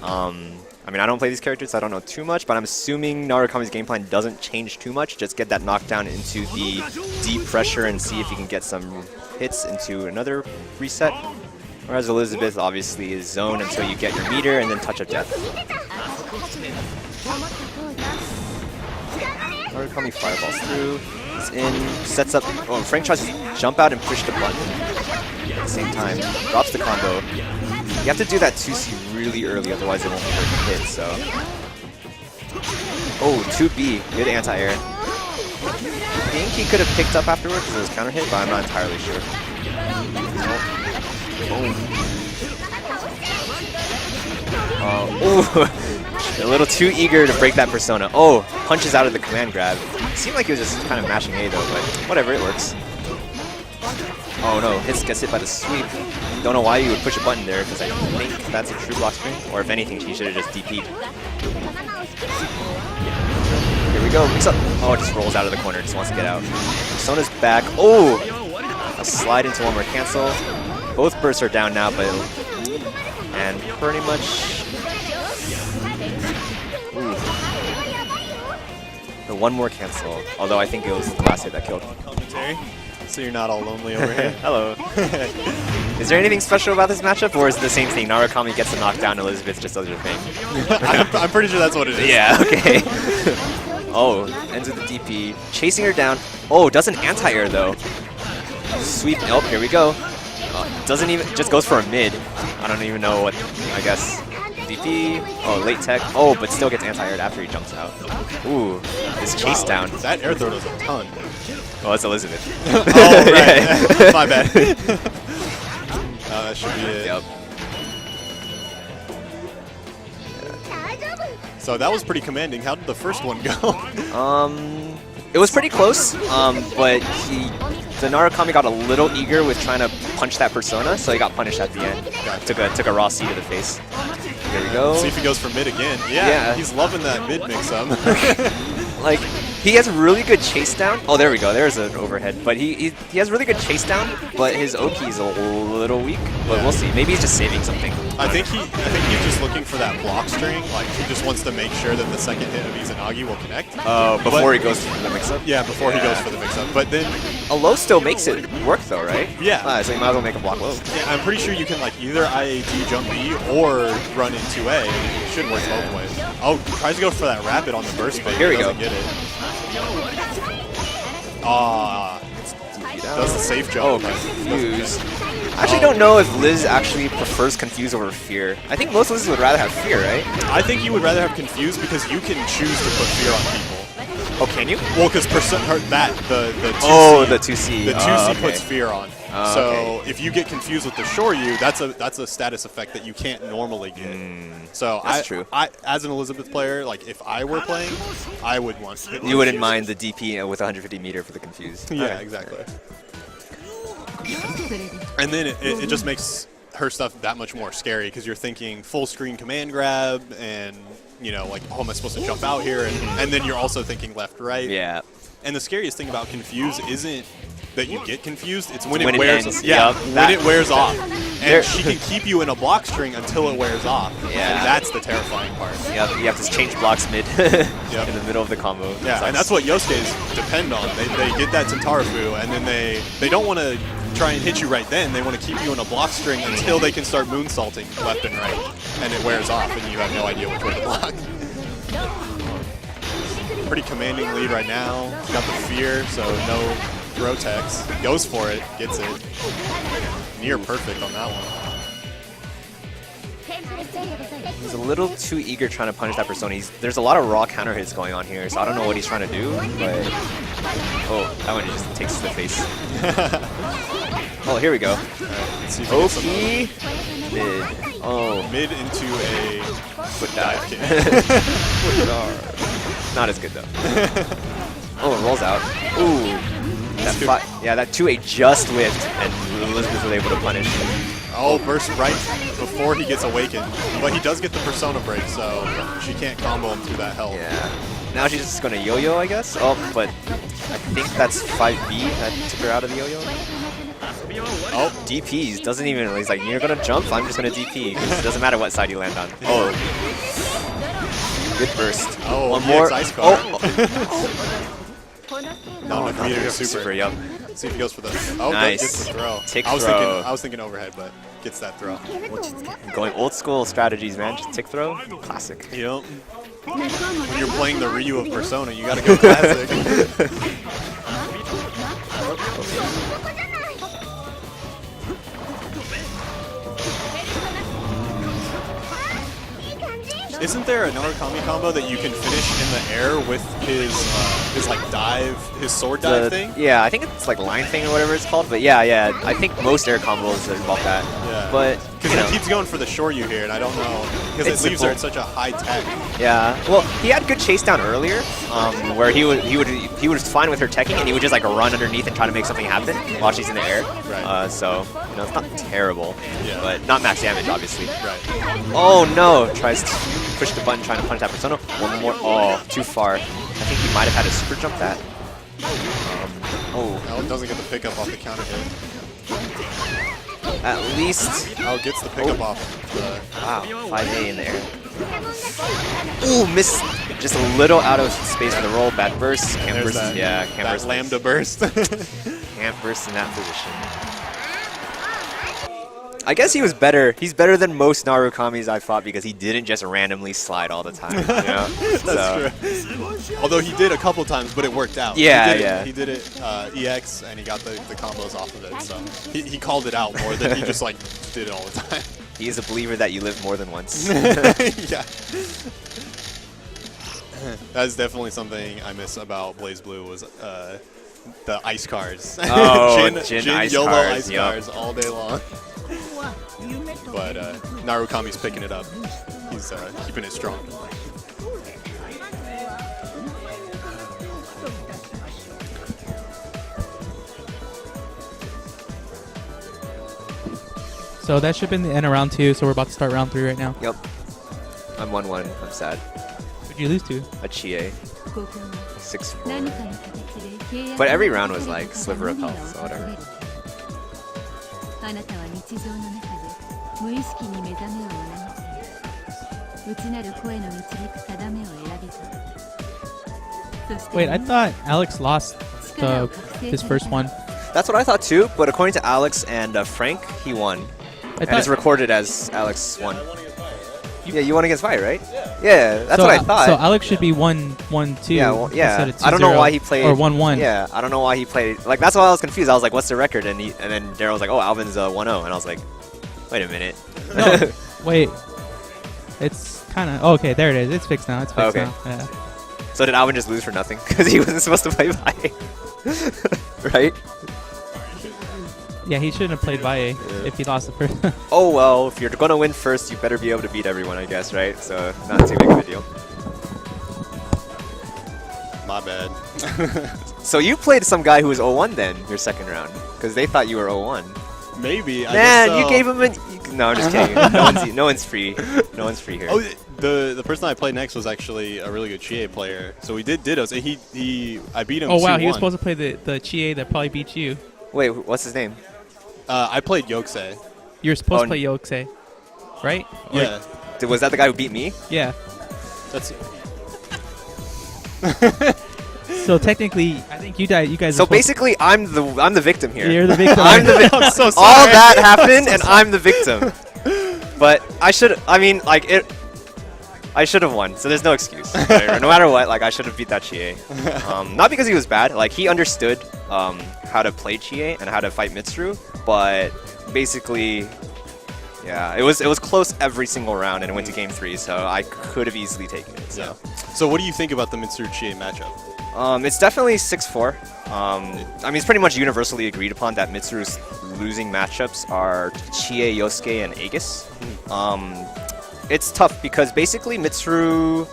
I mean, I don't play these characters, so I don't know too much, but I'm assuming Narukami's game plan doesn't change too much. Just get that knockdown into the deep pressure and see if you can get some hits into another reset. Whereas Elizabeth obviously is zone until you get your meter and then touch of death. Narukami fireballs through. It's in, sets up. Oh, Frank tries to jump out and push the button. At the same time, drops the combo. You have to do that 2C really early, otherwise it won't hit, so. Oh, 2B, good anti-air. I think he could have picked up afterwards because it was counter hit, but I'm not entirely sure. Oh. A little too eager to break that persona. Oh, punches out of the command grab. Seemed like he was just kind of mashing A though, but whatever, it works. Oh no, gets hit by the sweep. Don't know why you would push a button there, because I think that's a true block string. Or if anything, she should have just DP'd. Here we go, mix up. Oh, it just rolls out of the corner, just wants to get out. Persona's back. Oh! A slide into one more cancel. Both bursts are down now, but... And pretty much... Ooh. The one more cancel, although I think it was the last hit that killed. Commentary, so you're not all lonely over here. Hello. Is there anything special about this matchup, or is it the same thing? Narukami gets a knockdown, Elizabeth just does her thing. I'm pretty sure that's what it is. Yeah, okay. Oh, ends with the DP. Chasing her down. Oh, does an anti-air though. Sweep. Oh, here we go. Doesn't even, just goes for a mid. I don't even know what, I guess. DP. Oh, late tech. Oh, but still gets anti-aired after he jumps out. Ooh, this chase down. That air throw does a ton. Oh, it's Elizabeth. Oh, right. My bad. That should be it. Yep. So that was pretty commanding. How did the first one go? It was pretty close, but the Narukami got a little eager with trying to punch that persona, so he got punished at the end. Took a raw C to the face. Here we go. See if he goes for mid again. Yeah. He's loving that mid mix-up. Like, he has really good chase down. Oh, there we go. There's an overhead. But he has really good chase down, but his Oki is a little weak. But we'll see. Maybe he's just saving something. I think he's just looking for that block string. Like, he just wants to make sure that the second hit of Izanagi will connect. Oh, before he goes for the mix-up? Yeah, before he goes for the mix-up. But then... A low still makes it work, though, right? Yeah. So you might as well make a block low. Yeah, I'm pretty sure you can, like, either IAD jump B or run into A. It should work both ways. Oh, tries to go for that rapid on the burst, but Here we doesn't go. get it. Does the safe jump. Oh, confuse. I actually don't know if Liz actually prefers confuse over fear. I think most Liz's would rather have fear, right? I think you would rather have confuse because you can choose to put fear on people. Oh, can you? Well, because the 2C. Oh, the 2C. The 2C okay. puts fear on. So if you get confused with the Shoryu, that's a status effect that you can't normally get. So that's true. I, as an Elizabeth player, like if I were playing, I would want to. You wouldn't mind the DP with 150 meter for the confused. Yeah, exactly. And then it just makes her stuff that much more scary because you're thinking full screen command grab and, you know, like, oh, am I supposed to jump out here? And then you're also thinking left, right. Yeah. And the scariest thing about confuse isn't that you get confused, it's when it it wears ends. Yeah, Yep. when it wears off. There- And she can keep you in a block string until it wears off. Yeah. And that's the terrifying part. Yep, you have to change blocks mid in the middle of the combo. Yeah, and that's what Yosuke's depend on. They get that Tentarafu, and then they don't want to try and hit you right then. They want to keep you in a block string until they can start moonsaulting left and right, and it wears off, and you have no idea which way to block. Pretty commanding lead right now. Got the fear, so no throw techs. Goes for it, gets it. Near perfect on that one. He's a little too eager trying to punish that persona. There's a lot of raw counter hits going on here, so I don't know what he's trying to do, but... Oh, that one just takes to the face. Oh, here we go. Let's see if we get some Toki, mid. Oh, mid into a foot dive dive. kick. Not as good though. Oh, it rolls out. Ooh. That 2A just whiffed, and Elizabeth was able to punish. Oh, burst right before he gets awakened. But he does get the persona break, so she can't combo him through that hell. Yeah. Now she's just gonna yo-yo, I guess. Oh, but I think that's 5B that took her out of the yo-yo. Oh, DPs. Doesn't even, he's like, you're gonna jump? I'm just gonna DP. It doesn't matter what side you land on. Oh. Good burst. Oh, one more. Ice car. Oh. Not enough meter super, super. yep. See if he goes for the. Oh, Nice. gets the throw. Tick I was throw. thinking overhead, but gets that throw. Going old school strategies, man. Just tick throw. Classic. Yep. When you're playing the Ryu of Persona, you gotta go classic. Isn't there a Narukami combo that you can finish in the air with his like dive, his sword dive thing? Yeah, I think it's like line thing or whatever it's called. But yeah, I think most air combos involve that. Yeah. but Because he keeps going for the Shoryu here, and I don't know, because It's it leaves her simple. at such a high tech. yeah. Well, he had good chase down earlier, where he was fine with her teching, and he would just like run underneath and try to make something happen while she's in the air. Right. So it's not terrible, Yeah. but not max damage, obviously. Right. Oh no! Tries to push the button, trying to punch that persona. One more. Oh, too far. I think he might have had to super jump that. Oh, Alec doesn't get the pickup off the counter hit. at least. Alec gets the pickup off the... Wow, 5A in there. Ooh, missed just a little out of space for the roll. Bad burst. Can't There's burst. that, Yeah, can't that burst. lambda burst. Can't burst in that position. I guess he was better. He's better than most Narukamis I've fought because he didn't just randomly slide all the time. You know? That's true. Although he did a couple times, but it worked out. Yeah, He did it EX, and he got the combos off of it. So he called it out more than he just like did it all the time. He is a believer that you live more than once. Yeah. That's definitely something I miss about Blaze Blue was the ice cards. Oh, Jin Jin ice YOLO cards, ice yup. cards all day long. But Narukami's picking it up. He's keeping it strong. So that should have been the end of round 2, so we're about to start round 3 right now. Yep. I'm 1-1. I'm sad. Who'd you lose to? A Chie. ここは 6-4. 何かの形で契約 But every round was like sliver of health, so whatever. あなたは日常の中で無意識に目覚めを促し内なる声の導く定めを選び取る。そして Wait, I thought Alex lost his first one. That's what I thought too, but according to Alex and Frank, he won. I And it's thought, recorded as Alex won. Yeah, you won against Vi, right? Yeah, that's what I thought. So Alex should be 1-1-2. Yeah, well, yeah. instead of I don't know 2-0, why he played. Or 1-1. Yeah, I don't know why he played. Like, that's why I was confused. I was like, what's the record? And then Daryl was like, oh, Alvin's 1-0. And I was like, wait a minute. No, wait. It's kind of... Oh, okay, there it is. It's fixed now. It's fixed Okay. now. Yeah. So did Alvin just lose for nothing? Because he wasn't supposed to play Vi. Right? Yeah, he shouldn't have played Valle if he lost the first. Oh, well, if you're going to win first, you better be able to beat everyone, I guess, right? So, not too big of a deal. My bad. So you played some guy who was 0-1 then, your second round, because they thought you were 0-1. Maybe. I Man, guess so. you gave him an... No, I'm just kidding. No one's free. No one's free here. Oh, the person I played next was actually a really good Chie player. So we did dittos. I beat him. Oh, wow. 2-1. He was supposed to play the Chie that probably beat you. Wait, what's his name? I played Yosuke. You were supposed Oh, to play Yosuke, right? Or- Yeah, Was that the guy who beat me? Yeah. that's. So technically, I think you guys. So are supposed basically, I'm the victim here. You're the victim. I'm the victim. I'm so sorry. All that happened, and I'm the victim. But I should. I mean, like it. I should have won. So there's no excuse. Right? No matter what, like I should have beat that Chie. Not because he was bad. Like he understood how to play Chie and how to fight Mitsuru. But basically, yeah, it was close every single round, and it went to game 3. So I could have easily taken it. So. Yeah. So what do you think about the Mitsuru Chie matchup? It's definitely 6-4. I mean, it's pretty much universally agreed upon that Mitsuru's losing matchups are Chie, Yosuke, and Aegis. It's tough because basically Mitsuru,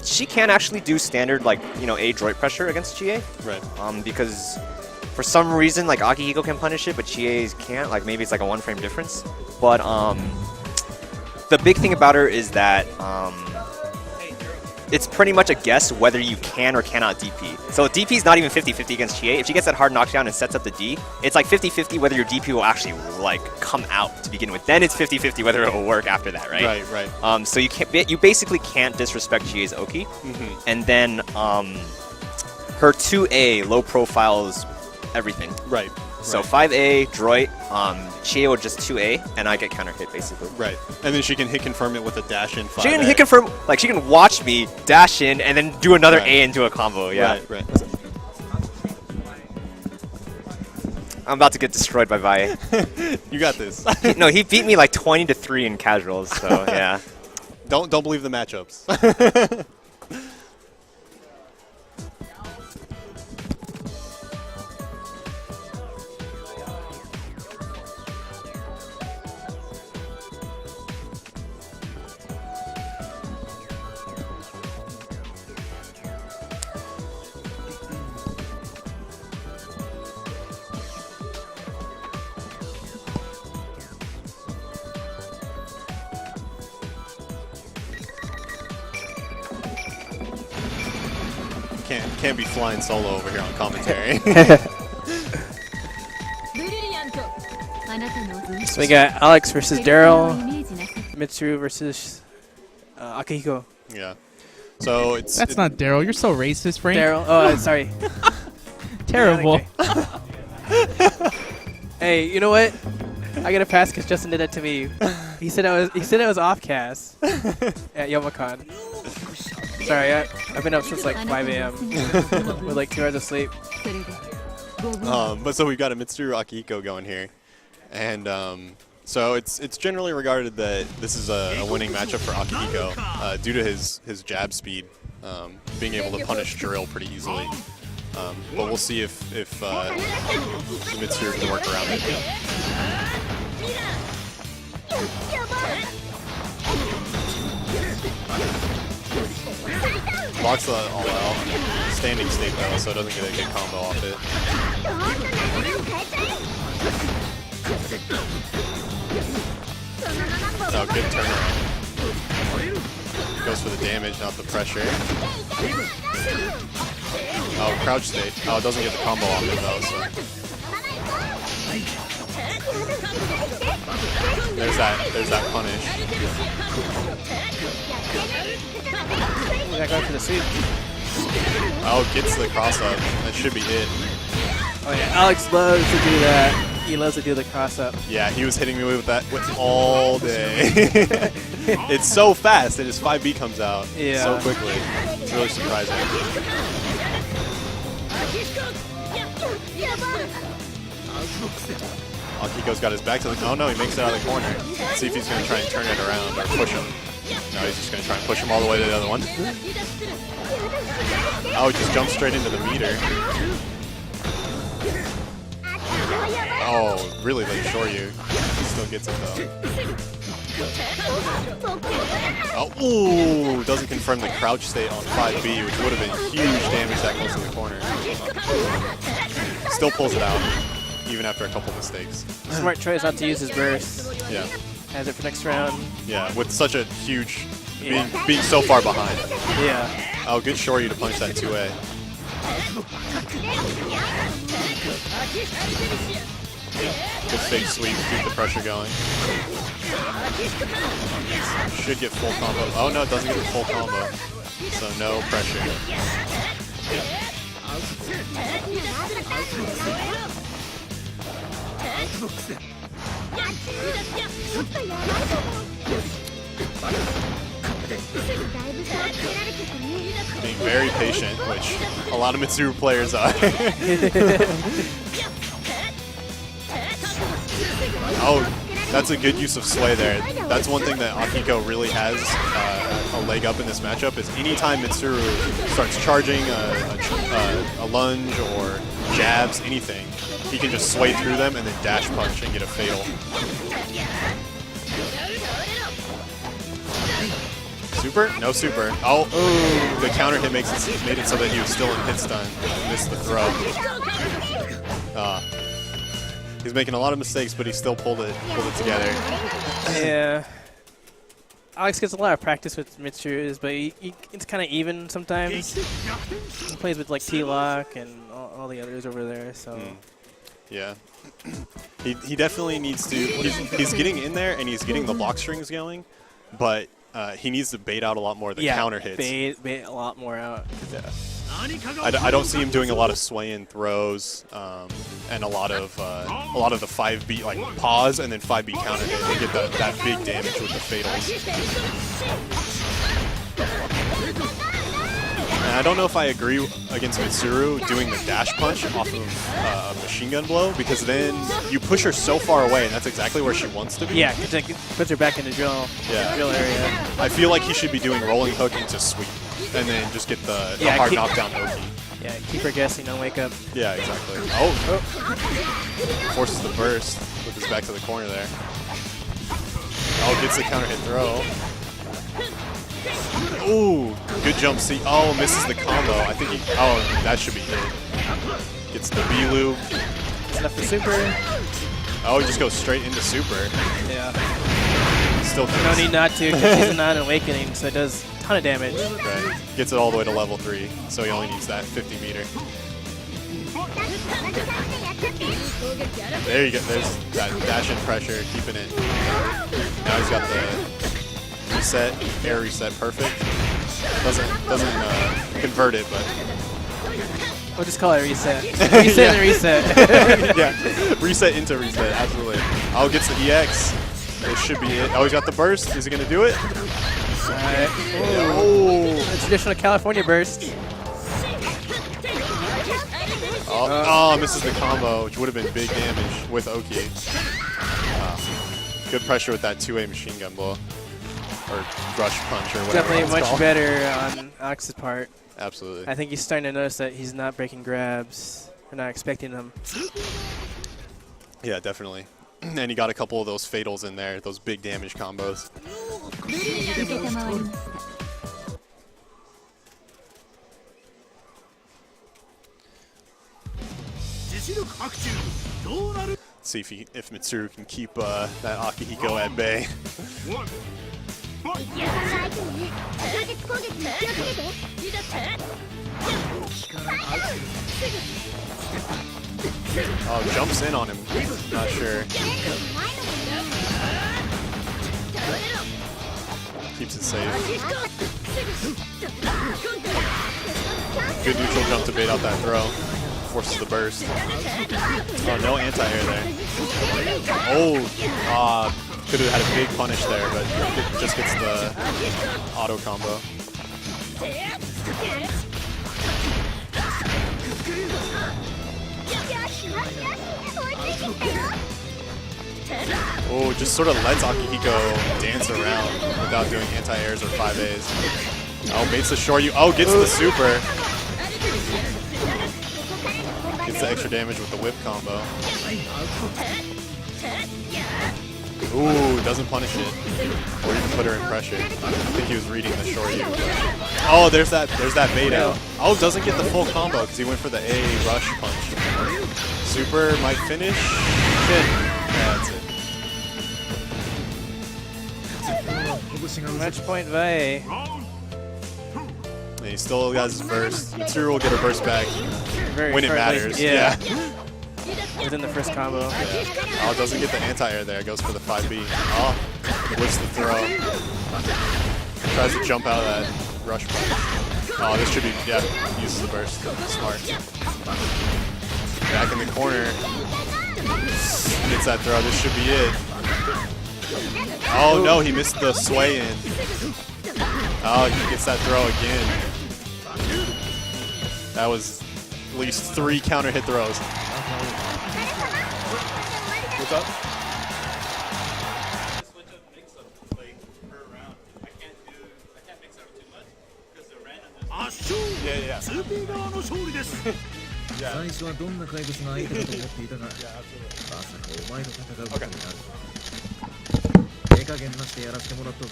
she can actually do standard like A droid pressure against Chie. Right. Because for some reason like Akihiko can punish it, but Chie can't. Like maybe it's like a 1 frame difference. But the big thing about her is that it's pretty much a guess whether you can or cannot DP. So DP is not even 50-50 against Chie. If she gets that hard knockdown and sets up the D, it's like 50-50 whether your DP will actually like come out to begin with. Then it's 50-50 whether it will work after that, right? Right. So you basically can't disrespect Chie's Oki. And then her 2A low profiles everything. Right. So 5A droid, Chie will just 2A, and I get counter hit basically. Right. And then she can hit confirm it with a dash in 5. She can hit confirm, like she can watch me dash in and then do another Right. A into a combo. Yeah. Right. I'm about to get destroyed by Vi. You got this. No, he beat me like 20-3 in casuals. So yeah. Don't believe the matchups. Can't be flying solo over here on commentary. So we got Alex versus Daryl, Mitsuru versus Akihiko. Yeah. So That's not Daryl. You're so racist, Frank. Daryl. Oh, sorry. Terrible. Hey, you know what? I get a pass because Justin did that to me. He said it was Offcast at Yomacon. Sorry, I've been up since like 5 a.m. with like 2 hours of sleep. But so we've got a Mitsuru Akihiko going here, and so it's generally regarded that this is a winning matchup for Akihiko due to his jab speed, being able to punish drill pretty easily. But we'll see if Mitsuru can work around it. Blocks the all out. Standing state though, so it doesn't get a good combo off it. Oh, good turnaround. Goes for the damage, not the pressure. Oh, crouch state. Oh, it doesn't get the combo off it though, so. There's that punish. That going for the sweep. Oh, gets the cross up. That should be it. Oh yeah, Alex loves to do that. He loves to do the cross up. Yeah, he was hitting me with that all day. It's so fast, and his 5B comes out so quickly. It's really surprising. Akihiko's got his back to the... Oh no, he makes it out of the corner. Let's see if he's going to try and turn it around or push him. No, he's just going to try and push him all the way to the other one. Oh, he just jumps straight into the meter. Oh, really late short you. He still gets it though. Oh, ooh, doesn't confirm the crouch state on 5B, which would have been huge damage that close to the corner. Still pulls it out, even after a couple mistakes. Smart choice not to use his burst. Yeah. Has it for next round. Yeah, with such a huge, being so far behind. Yeah. Oh, good shorty to punch that 2A. Good fake sweep, keep the pressure going. Should get full combo. Oh no, it doesn't get the full combo. So no pressure. Being very patient, which a lot of Mitsuru players are. Oh, that's a good use of sway there. That's one thing that Akihiko really has a leg up in this matchup is anytime Mitsuru starts charging a lunge or jabs, anything, he can just sway through them and then dash punch and get a fatal. Super? No super. Oh, the counter hit made it so that he was still in hit stun. Missed the throw. He's making a lot of mistakes, but he still pulled it together. Yeah. Alex gets a lot of practice with Mitsuru's, but it's kind of even sometimes. He plays with like T-Lock and all the others over there, so. Yeah. He definitely needs to. He's getting in there and he's getting the block strings going, but he needs to bait out a lot more of the counter hits. Bait a lot more out. Yeah. I don't see him doing a lot of sway-in throws and a lot of the 5B like pause and then 5B counter hit to get that big damage with the fatals. And I don't know if I agree against Mitsuru doing the dash punch off of a machine gun blow, because then you push her so far away, and that's exactly where she wants to be. Yeah, because it puts her back in the drill area. I feel like he should be doing rolling hook into sweep, and then just get the hard knockdown Oki. Yeah, keep her guessing, don't wake up. Yeah, exactly. Oh. Forces the burst with his back to the corner there. Oh, gets the counter hit throw. Ooh, good jump C. Oh, misses the combo. I think he. Oh, that should be hit. Gets the B loop. Left the super. Oh, he just goes straight into super. Yeah. Still No need not to, because she's not an awakening, so it does ton of damage. Right. Gets it all the way to level 3, so he only needs that 50 meter. There you go. There's that dash in pressure, keeping it. Now he's got the reset, air reset, perfect. Doesn't convert it, but We'll just call it reset. Reset and reset. yeah, reset into reset, absolutely. Oh, gets the EX. This should be it. Oh, he's got the burst. Is he gonna do it? Alright. Oh, The traditional California burst. oh, misses the combo, which would have been big damage with Oki. Good pressure with that 2A machine gun blow. Or rush punch or whatever. Definitely it's much called. better on Alex's part. Absolutely. I think he's starting to notice that he's not breaking grabs. We're not expecting them. Yeah, definitely. And he got a couple of those fatals in there, those big damage combos. 承りました 実力白昼どうなる See if Mitsuru can keep that Akihiko at bay. Oh, jumps in on him. Not sure. Keeps it safe. Good neutral jump to bait out that throw. Forces the burst. Oh, no anti-air there. Oh, could have had a big punish there, but it just gets the auto combo. Oh, just sort of lets Akihiko dance around without doing anti-airs or 5As. Oh, baits the short you. Oh, gets the super. Gets the extra damage with the whip combo. Ooh, doesn't punish it. Or even put her in pressure. I think he was reading the short you. Oh, there's that bait out. Oh, doesn't get the full combo because he went for the A rush punch. Super might finish. Shin. Yeah, that's it. Match point Vai. And he still has his burst. Mitsuru will get her burst back Very when it short-lived. matters. Yeah. Within the first combo. Oh, doesn't get the anti-air there. Goes for the 5B. Oh, whips the throw. Tries to jump out of that rush punch. Oh, this should be, yeah, uses the burst. Smart. Back in the corner. Gets that throw. This should be it. Oh, no, he missed the sway in. Oh, he gets that throw again. That was at least 3 counter hit throws. What's up? Yeah. スーピー側の勝利です 最初はどんな怪物が相手だと思っていたが、まさかお前と戦うことになると。手加減なしでやらせてもらったぞ。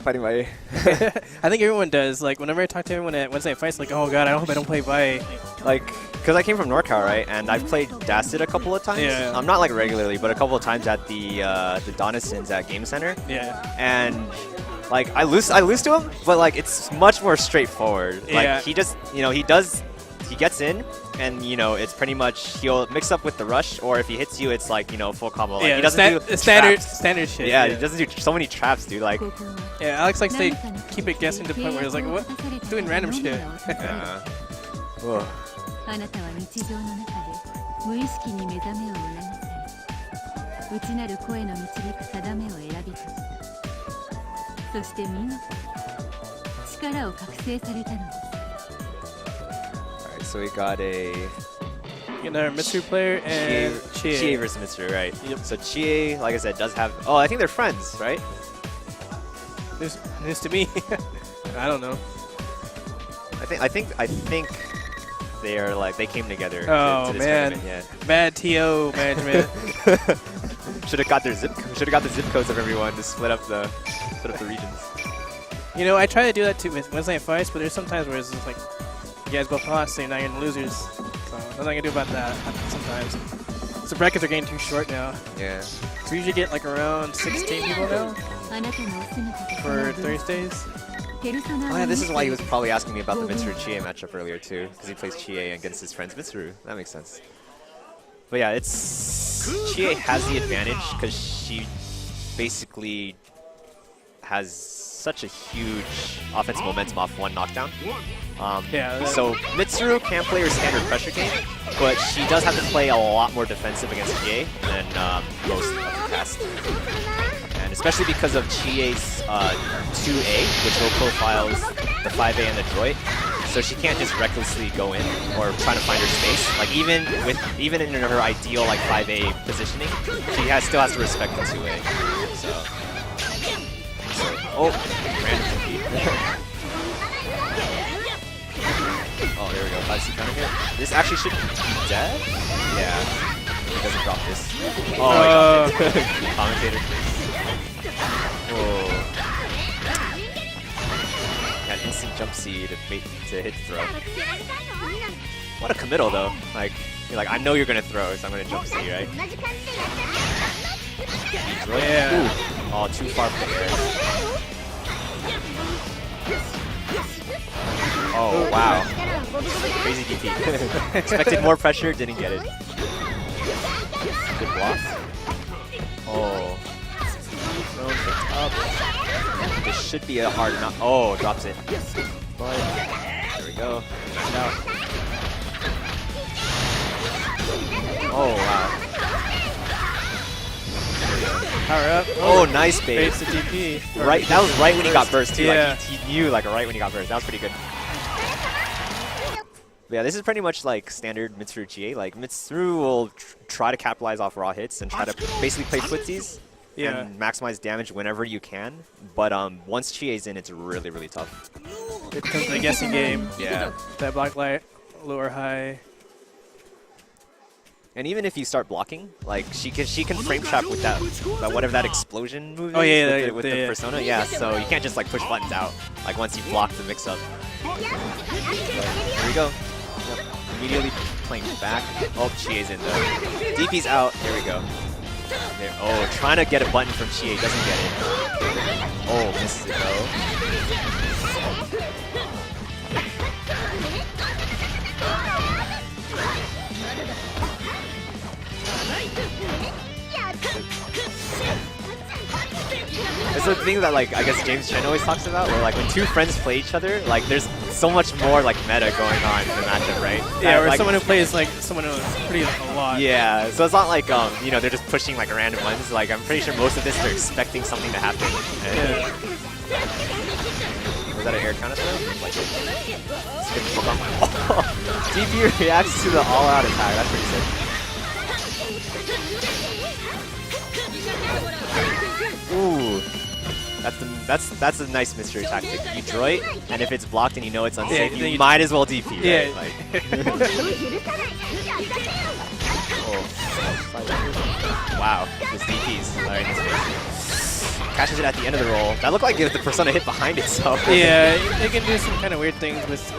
Fighting Vai. I think everyone does. Like, whenever I talk to everyone at Wednesday Fights, like, oh god, I hope I don't play Vai. Like, because I came from NorCal, right? And I've played Dasted a couple of times. Yeah. I'm not like regularly, but a couple of times at the Donisons at Game Center. Yeah. And like I lose to him, but like it's much more straightforward. Like Yeah. he just, he gets in, and it's pretty much he'll mix up with the rush, or if he hits you, it's like full combo. Like, Yeah, he doesn't do standard traps. shit. Yeah, he doesn't do so many traps, dude. Like, Yeah, Alex likes to keep it guessing to the point where it's like, what? Doing random shit. ugh. あなたは日常の中で無意識に目覚めを促され内なる声の導く定めを選びとしたそして見事力を覚醒されたのです Alright, so we got a Another Mitsuru player and Chie Chie. versus Mitsuru, right? Yep. So Chie, like I said, does have. Oh, I think they're friends, right? News to me. I don't know. I think they are like they came together. Oh, to this man. tournament, Bad TO management. yeah. Should have got the zip codes of everyone to split up the regions. I try to do that too with Wednesday Fights, but there's sometimes where it's just like, you guys both lost, so you're not getting losers. So nothing I can do about that sometimes. So brackets are getting too short now. Yeah. So we usually get like around 16 people now for Thursdays. Oh yeah, this is why he was probably asking me about the Mitsuru Chie matchup earlier too, because he plays Chie against his friends Mitsuru. That makes sense. But yeah, Chie has the advantage because she basically has such a huge offensive momentum off one knockdown. So Mitsuru can play her standard pressure game, but she does have to play a lot more defensive against Chie than most of the cast. And especially because of Chie's 2A, which low profiles the 5A and the droid. So she can't just recklessly go in or try to find her space. Like even in her ideal like 5A positioning, she still has to respect the 2A. Oh, random defeat. Oh, there we go. 5C counter hit. This actually should be dead? Yeah. He doesn't drop this. Oh, he dropped it. Commentator. Whoa. Got instant jump C to hit throw. What a committal though. Like, you're like, I know you're gonna throw, so I'm gonna jump C, right? Yeah. Ooh. Oh, too far from the air. Oh, wow. Crazy DP. Expected more pressure, didn't get it. Good block. Oh. Up. This should be a hard enough. Oh, drops it. But there we go. Knocked out. Oh, wow. Power up. Oh, nice bait. Baits the DP. Right, that was right when he got burst too. Yeah. Like he knew like right when he got burst. That was pretty good. But yeah, this is pretty much like standard Mitsuru Chie. Like Mitsuru will try to capitalize off raw hits and try to basically play footsies and maximize damage whenever you can. But once Chie's in, it's really, really tough. It becomes a guessing game. Yeah. That block light, low or high. And even if you start blocking, like she can frame trap with that whatever that explosion move is with the persona. Yeah, so you can't just like push buttons out like once you block the mix up. Here we go. Yep. Immediately playing back. Oh, Chie's in though. DP's out. Here we go. There. Oh, trying to get a button from Chie, doesn't get it. Oh, misses it though. It's the thing that like I guess James Chen always talks about, where like when two friends play each other, like there's so much more like meta going on in the matchup, right? Yeah, or like, someone who plays like someone who's pretty a lot. Yeah, so it's not like you know, they're just pushing like random ones. Like I'm pretty sure most of this they're expecting something to happen. And was that an air counter throw? Like, DP reacts to the all-out attack. That's pretty sick. Ooh, that's a nice mystery tactic. You droid, and if it's blocked and you know it's unsafe, you might as well DP, right? Yeah. Like. Oh. Wow, this DP's right in his face. Catches it at the end of the roll. That looked like the persona hit behind itself. Yeah, it can do some kind of weird things with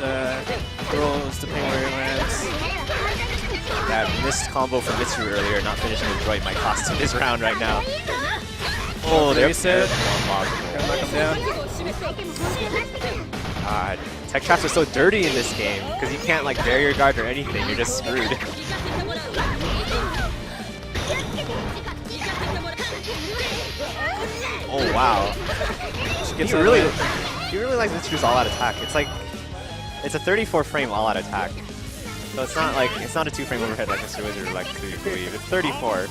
rolls depending where it lands. That missed combo from Mitsuru earlier, not finishing the droid, might cost him this round right now. Oh, there reset. Gotta knock him down. God, tech traps are so dirty in this game because you can't like barrier guard or anything. You're just screwed. Oh wow! He really likes Mitsuru's all-out attack. It's like it's a 34 frame all-out attack. So it's not like it's not a 2-frame overhead like Mr. Wizard would like to believe. It's 34.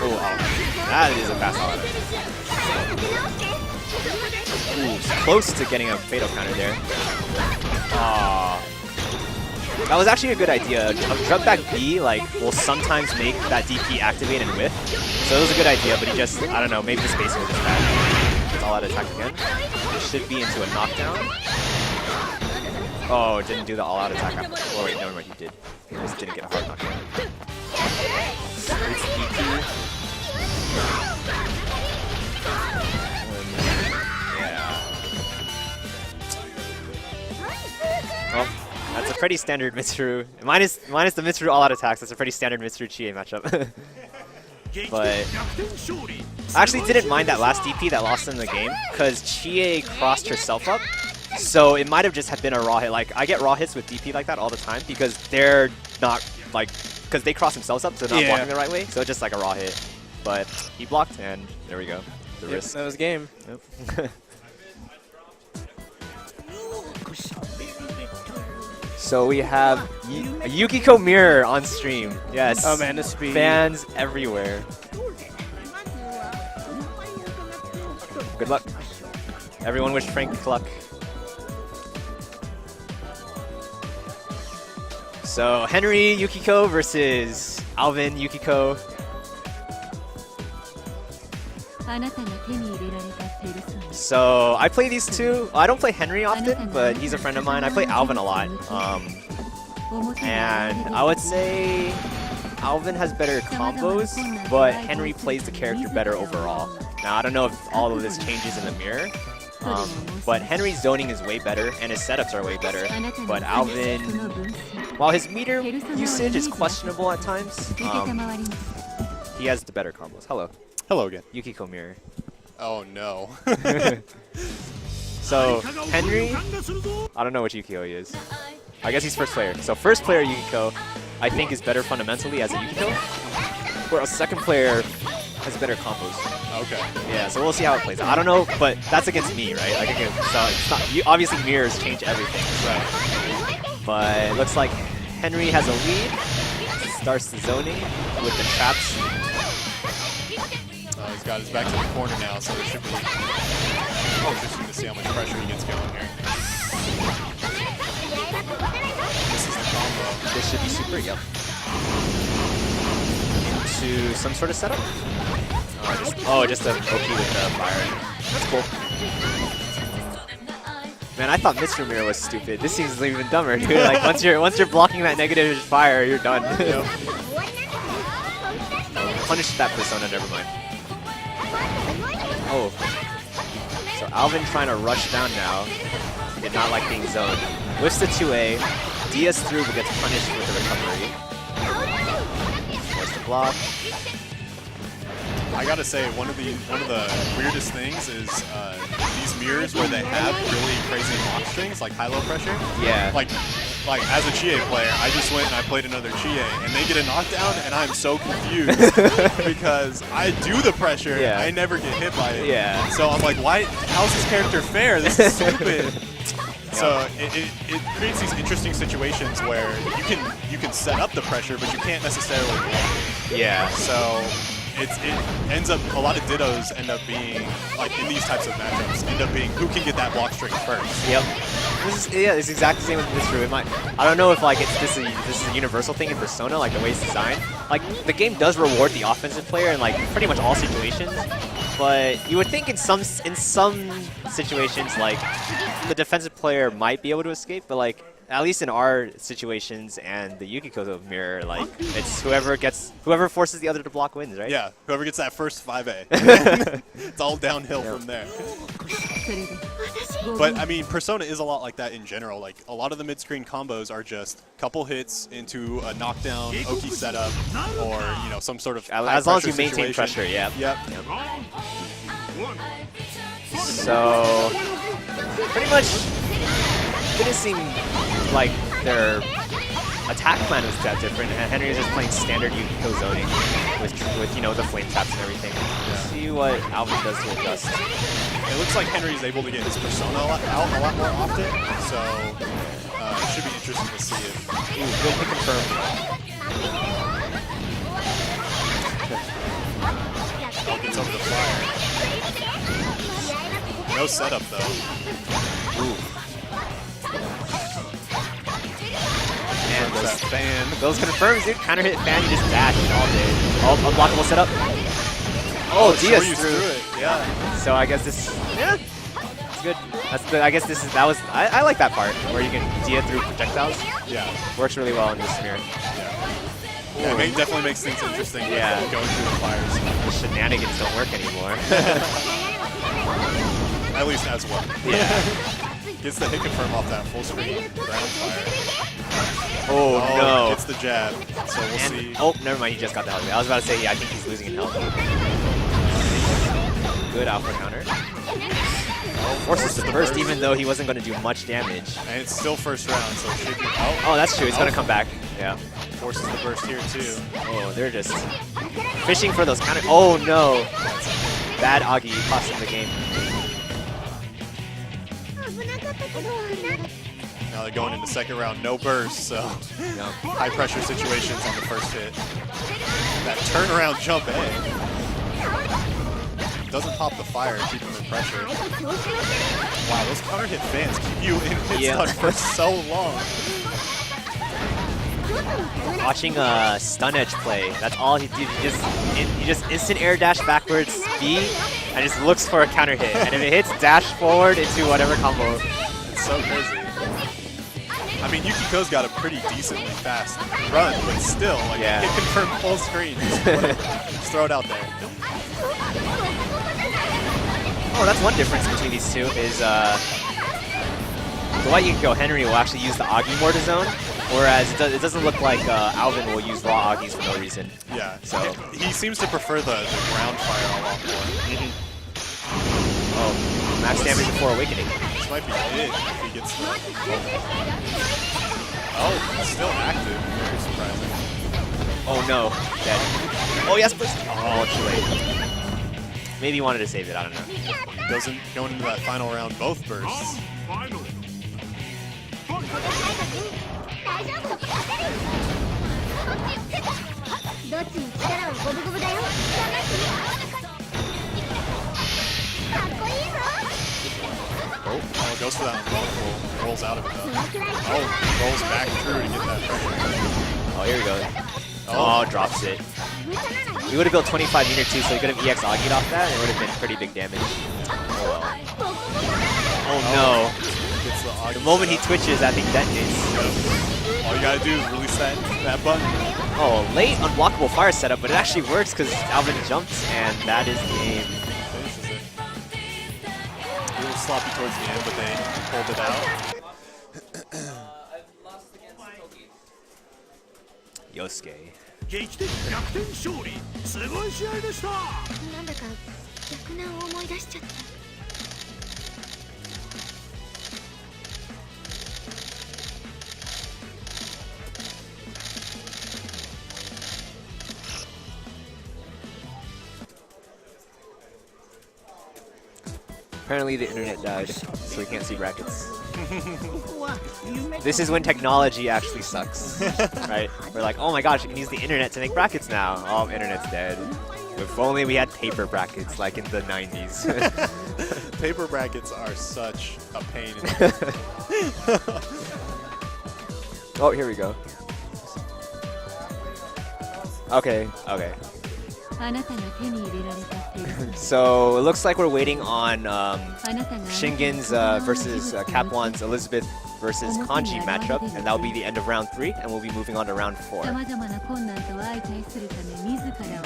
Oh, that is a fast all-out attack. Ooh, close to getting a fatal counter there. Aww. That was actually a good idea. Jump back B like will sometimes make that DP activate and whiff. So it was a good idea, but he just, I don't know, maybe the spacing was just bad. It's all out attack again. It should be into a knockdown. Oh, didn't do the all out attack. Oh wait, never mind, he did. He just didn't get a hard knockdown. It's DP. Yeah. It's a pretty standard Mitsuru. Minus the Mitsuru all-out attacks, it's a pretty standard Mitsuru Chie matchup. But I actually didn't mind that last DP that lost in the game, because Chie crossed herself up. So it might have just been a raw hit. Like, I get raw hits with DP like that all the time, because they're not, like, because they cross themselves up, so they're not blocking the right way. So it's just like a raw hit. But he blocked, and there we go. The risk. That was game. Yep. So we have a Yukiko mirror on stream. Yes. Oh man, this would be fans everywhere. Good luck. Everyone wish Frank luck. So Henry Yukiko versus Alvin Yukiko. So I play these two. I don't play Henry often, but he's a friend of mine. I play Alvin a lot. And I would say Alvin has better combos, but Henry plays the character better overall. Now I don't know if all of this changes in the mirror, but Henry's zoning is way better and his setups are way better. But Alvin, while his meter usage is questionable at times, he has the better combos. Hello. Hello again. Yukiko mirror. Oh no. So Henry, I don't know which Yukiko he is. I guess he's first player. So first player Yukiko, I think is better fundamentally as a Yukiko, whereas second player has better combos. Okay. Yeah, so we'll see how it plays. I don't know, but that's against me, right? Like, again, so it's not, obviously mirrors change everything. Right. But it looks like Henry has a lead. Starts the zoning with the traps. He's got his back to the corner now, so there should be interesting to see how much pressure he gets going here. This is the combo. This should be super, yep. To some sort of setup? Just a Toki with the fire. That's cool. Man, I thought Mr. Mirror was stupid. This seems even dumber, dude. Like once you're blocking that negative fire, you're done. Punish that persona, never mind. Oh. So Alvin trying to rush down now. He did not like being zoned. Whiffs the 2A. DS through but gets punished with the recovery. Forced to block. I gotta say, one of the weirdest things is these mirrors where they have really crazy block strings, like high-low pressure. Yeah. Like as a Chie player, I just went and I played another Chie, and they get a knockdown, and I'm so confused because I do the pressure, and I never get hit by it. Yeah. So I'm like, why? How's this character fair? This is stupid. So it creates these interesting situations where you can set up the pressure, but you can't necessarily block it. Yeah. So it ends up, a lot of dittos end up being, like in these types of matchups, end up being who can get that block string first. Yep. It's exactly the same with Mitsuru. I don't know if like this is a universal thing in Persona, like the way it's designed. Like the game does reward the offensive player in like pretty much all situations, but you would think in some situations like the defensive player might be able to escape, but like at least in our situations and the Yukiko mirror, like it's whoever forces the other to block wins, right? Yeah, whoever gets that first 5A. It's all downhill from there. But I mean, Persona is a lot like that in general. Like a lot of the mid-screen combos are just couple hits into a knockdown Oki setup, or some sort of as long as you maintain situation. Pressure. Yeah. Yep. So pretty much didn't seem like their attack plan was that different, and Henry is just playing standard Yukiko zoning with the flame taps and everything. Yeah. See what Alvin does to adjust. It looks like Henry's able to get his persona out a lot more often, so it should be interesting to see it. Ooh, good pick confirm. Oh, gets over the fire. No setup though. Ooh. And that fan. Those confirms, dude. Counter hit fan, you just dash all day. Unblockable setup. Oh, Diaz through it. Yeah. So I guess this, it's good. I guess I like that part where you can Dia through projectiles. Yeah. Works really well in this mirror. Yeah. It definitely makes things interesting. Yeah. Going through the fires. The shenanigans don't work anymore. At least as well. Yeah. Gets the hit confirm off that full screen ground fire. Oh, no. It's the jab. So we'll And, see. oh, never mind. He just got the health. I was about to say, yeah, I think he's losing in health. Good alpha counter. Forces the burst, even though he wasn't going to do much damage. And it's still first round, so it should be. Oh, that's true. He's going to come back. Yeah. Forces the burst here, too. Oh, they're just fishing for those counter. Oh, no. Bad Agi cost him the game. Now they're going into second round, no burst, so high pressure situations on the first hit. That turnaround jump A. Doesn't pop the fire, keep him in pressure. Wow, those counter hit fans keep you in hit stun for so long. Watching a stun edge play, that's all he did. He just instant air dash backwards, B, and just looks for a counter hit. And if it hits, dash forward into whatever combo. It's so crazy. I mean, Yukiko's got a pretty decently fast run, but still, like, hit confirm full screen. Just throw it out there. Oh, that's one difference between these two is the white Yukiko Henry will actually use the Agi more to zone, whereas it doesn't look like Alvin will use raw Agis for no reason. Yeah, so he seems to prefer the ground fire a lot more. Oh, max damage before awakening. This might be it if he gets the... Oh, still active. Very surprising. Oh no, dead. Oh yes, but oh, too late. Maybe he wanted to save it, I don't know. Going into that final round, both bursts. Oh, goes for that one. Rolls out of it though. Oh, rolls back through to get that pressure. Oh, here we go. Oh, drops it. We would have built 25 meter too, so he could have EX Agi'd off that, and it would have been pretty big damage. Oh, well. Oh no. The moment he twitches, that thing detonates. All you gotta do is release that button. Oh, late unblockable fire setup, but it actually works because Alvin jumps, and that is the game. Finishes it. A little sloppy towards the end, but they pulled it out. Yosuke. 劇的逆転勝利すごい試合でしたなんだか逆難を思い出しちゃった Apparently the internet died, so we can't see brackets. This is when technology actually sucks, right? We're like, oh my gosh, you can use the internet to make brackets now. Oh, internet's dead. If only we had paper brackets like in the 90s. Paper brackets are such a pain in the Oh, here we go. Okay. So it looks like we're waiting on Shingen's versus Kaplan's Elizabeth versus Kanji matchup, and that'll be the end of round 3, and we'll be moving on to round 4. At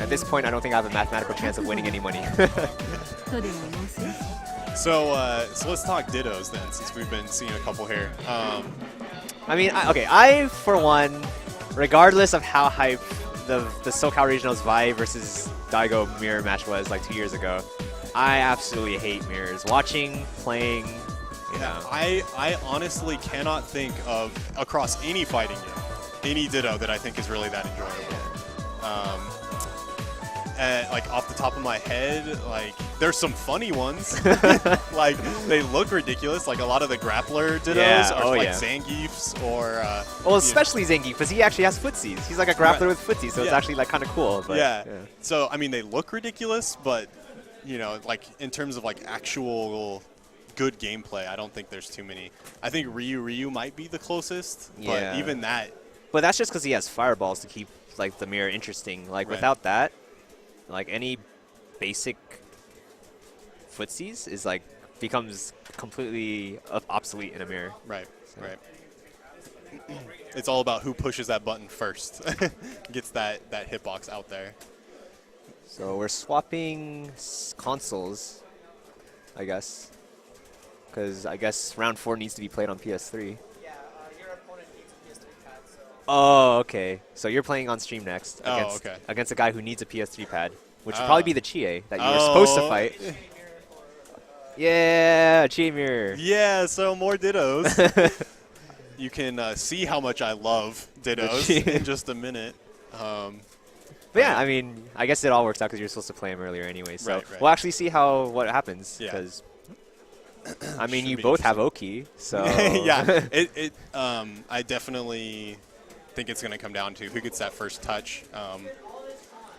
this point, I don't think I have a mathematical chance of winning any money. So let's talk dittos then, since we've been seeing a couple here. I mean, I for one, regardless of how hype the SoCal Regionals Vi versus Daigo mirror match was like 2 years ago, I absolutely hate mirrors. Watching, playing, you know. I honestly cannot think of, across any fighting game, any ditto that I think is really that enjoyable. Like off the top of my head, like there's some funny ones. Like they look ridiculous. Like a lot of the grappler dittos are like Zangiefs or. Well, especially Zangief, because he actually has footsies. He's like a grappler with footsies, so it's actually like kind of cool. But, yeah. So I mean, they look ridiculous, but you know, like in terms of like actual good gameplay, I don't think there's too many. I think Ryu might be the closest, but even that. But that's just because he has fireballs to keep like the mirror interesting. Like without that. Like any basic footsies is like becomes completely obsolete in a mirror. Right, right. It's all about who pushes that button first, gets that hitbox out there. So we're swapping consoles, I guess, because I guess round 4 needs to be played on PS3. Yeah, your opponent needs a PS3 pad, so Oh, okay. So you're playing on stream next against, okay. against a guy who needs a PS3 pad, which would probably be the Chie that you were supposed to fight. Yeah, Chie mirror. Yeah, so more dittos. You can see how much I love dittos in just a minute. But yeah, I mean, I guess it all works out because you're supposed to play him earlier anyway. So Right. we'll actually see what happens. Yeah. Because I mean, Should you be both have Oki, so yeah. I definitely think it's going to come down to who gets that first touch.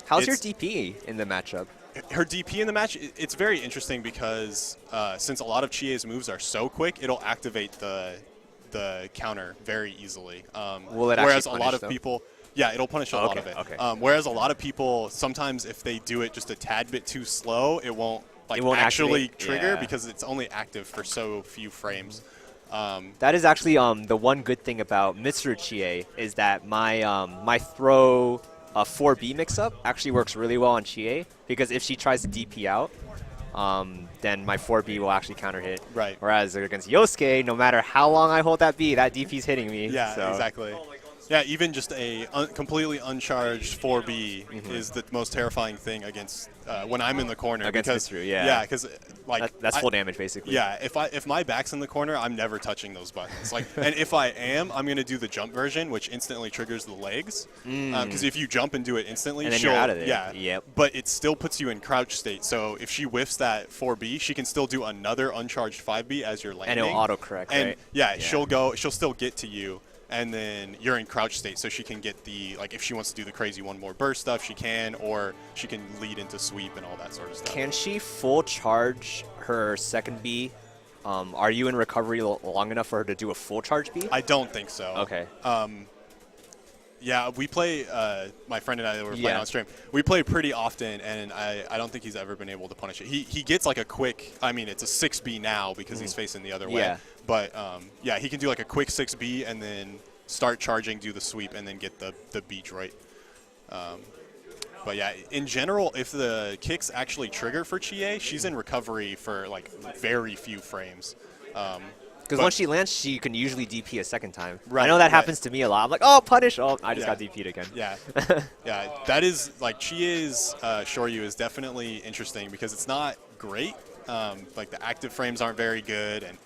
How's your DP in the matchup? Her DP in the match, it's very interesting because since a lot of Chie's moves are so quick, it'll activate the counter very easily. Will it whereas actually a lot punish, of though? people, yeah, it'll punish a lot of it. Okay. Whereas a lot of people, sometimes if they do it just a tad bit too slow, it won't actually activate, trigger because it's only active for so few frames. That is actually the one good thing about Mitsuru Chie is that my throw 4B mix-up actually works really well on Chie because if she tries to DP out, then my 4B will actually counter hit. Right. Whereas against Yosuke, no matter how long I hold that B, that DP's hitting me. Yeah, so. exactly. Yeah, even just a completely uncharged 4B is the most terrifying thing against when I'm in the corner. Against because, Mitsuru, yeah. Yeah, because like that's full damage basically. Yeah, if my back's in the corner, I'm never touching those buttons. Like, and if I am, I'm gonna do the jump version, which instantly triggers the legs. Because if you jump and do it instantly, And then she'll you're out of there. yeah. Yep. But it still puts you in crouch state. So if she whiffs that 4B, she can still do another uncharged 5B as you're landing. And it'll autocorrect, and right? Yeah, she'll still get to you. And then you're in crouch state, so she can get the, like, if she wants to do the crazy one more burst stuff, she can, or she can lead into sweep and all that sort of stuff. Can she full charge her second B? Are you in recovery long enough for her to do a full charge B? I don't think so. Okay. Yeah, we play, my friend and I that were playing on stream, we play pretty often, and I don't think he's ever been able to punish it. He gets like a quick, I mean, it's a 6B now because he's facing the other way. Yeah. But, yeah, he can do like a quick 6B and then start charging, do the sweep, and then get the beach right. But yeah, in general, if the kicks actually trigger for Chie, she's in recovery for like very few frames. Because once she lands, she can usually DP a second time. Right, I know that right. happens to me a lot. I'm like, oh, punish. Oh, I just got DP'd again. Yeah. Yeah, that is, like, Chie's Shoryu is definitely interesting because it's not great. Like, the active frames aren't very good, and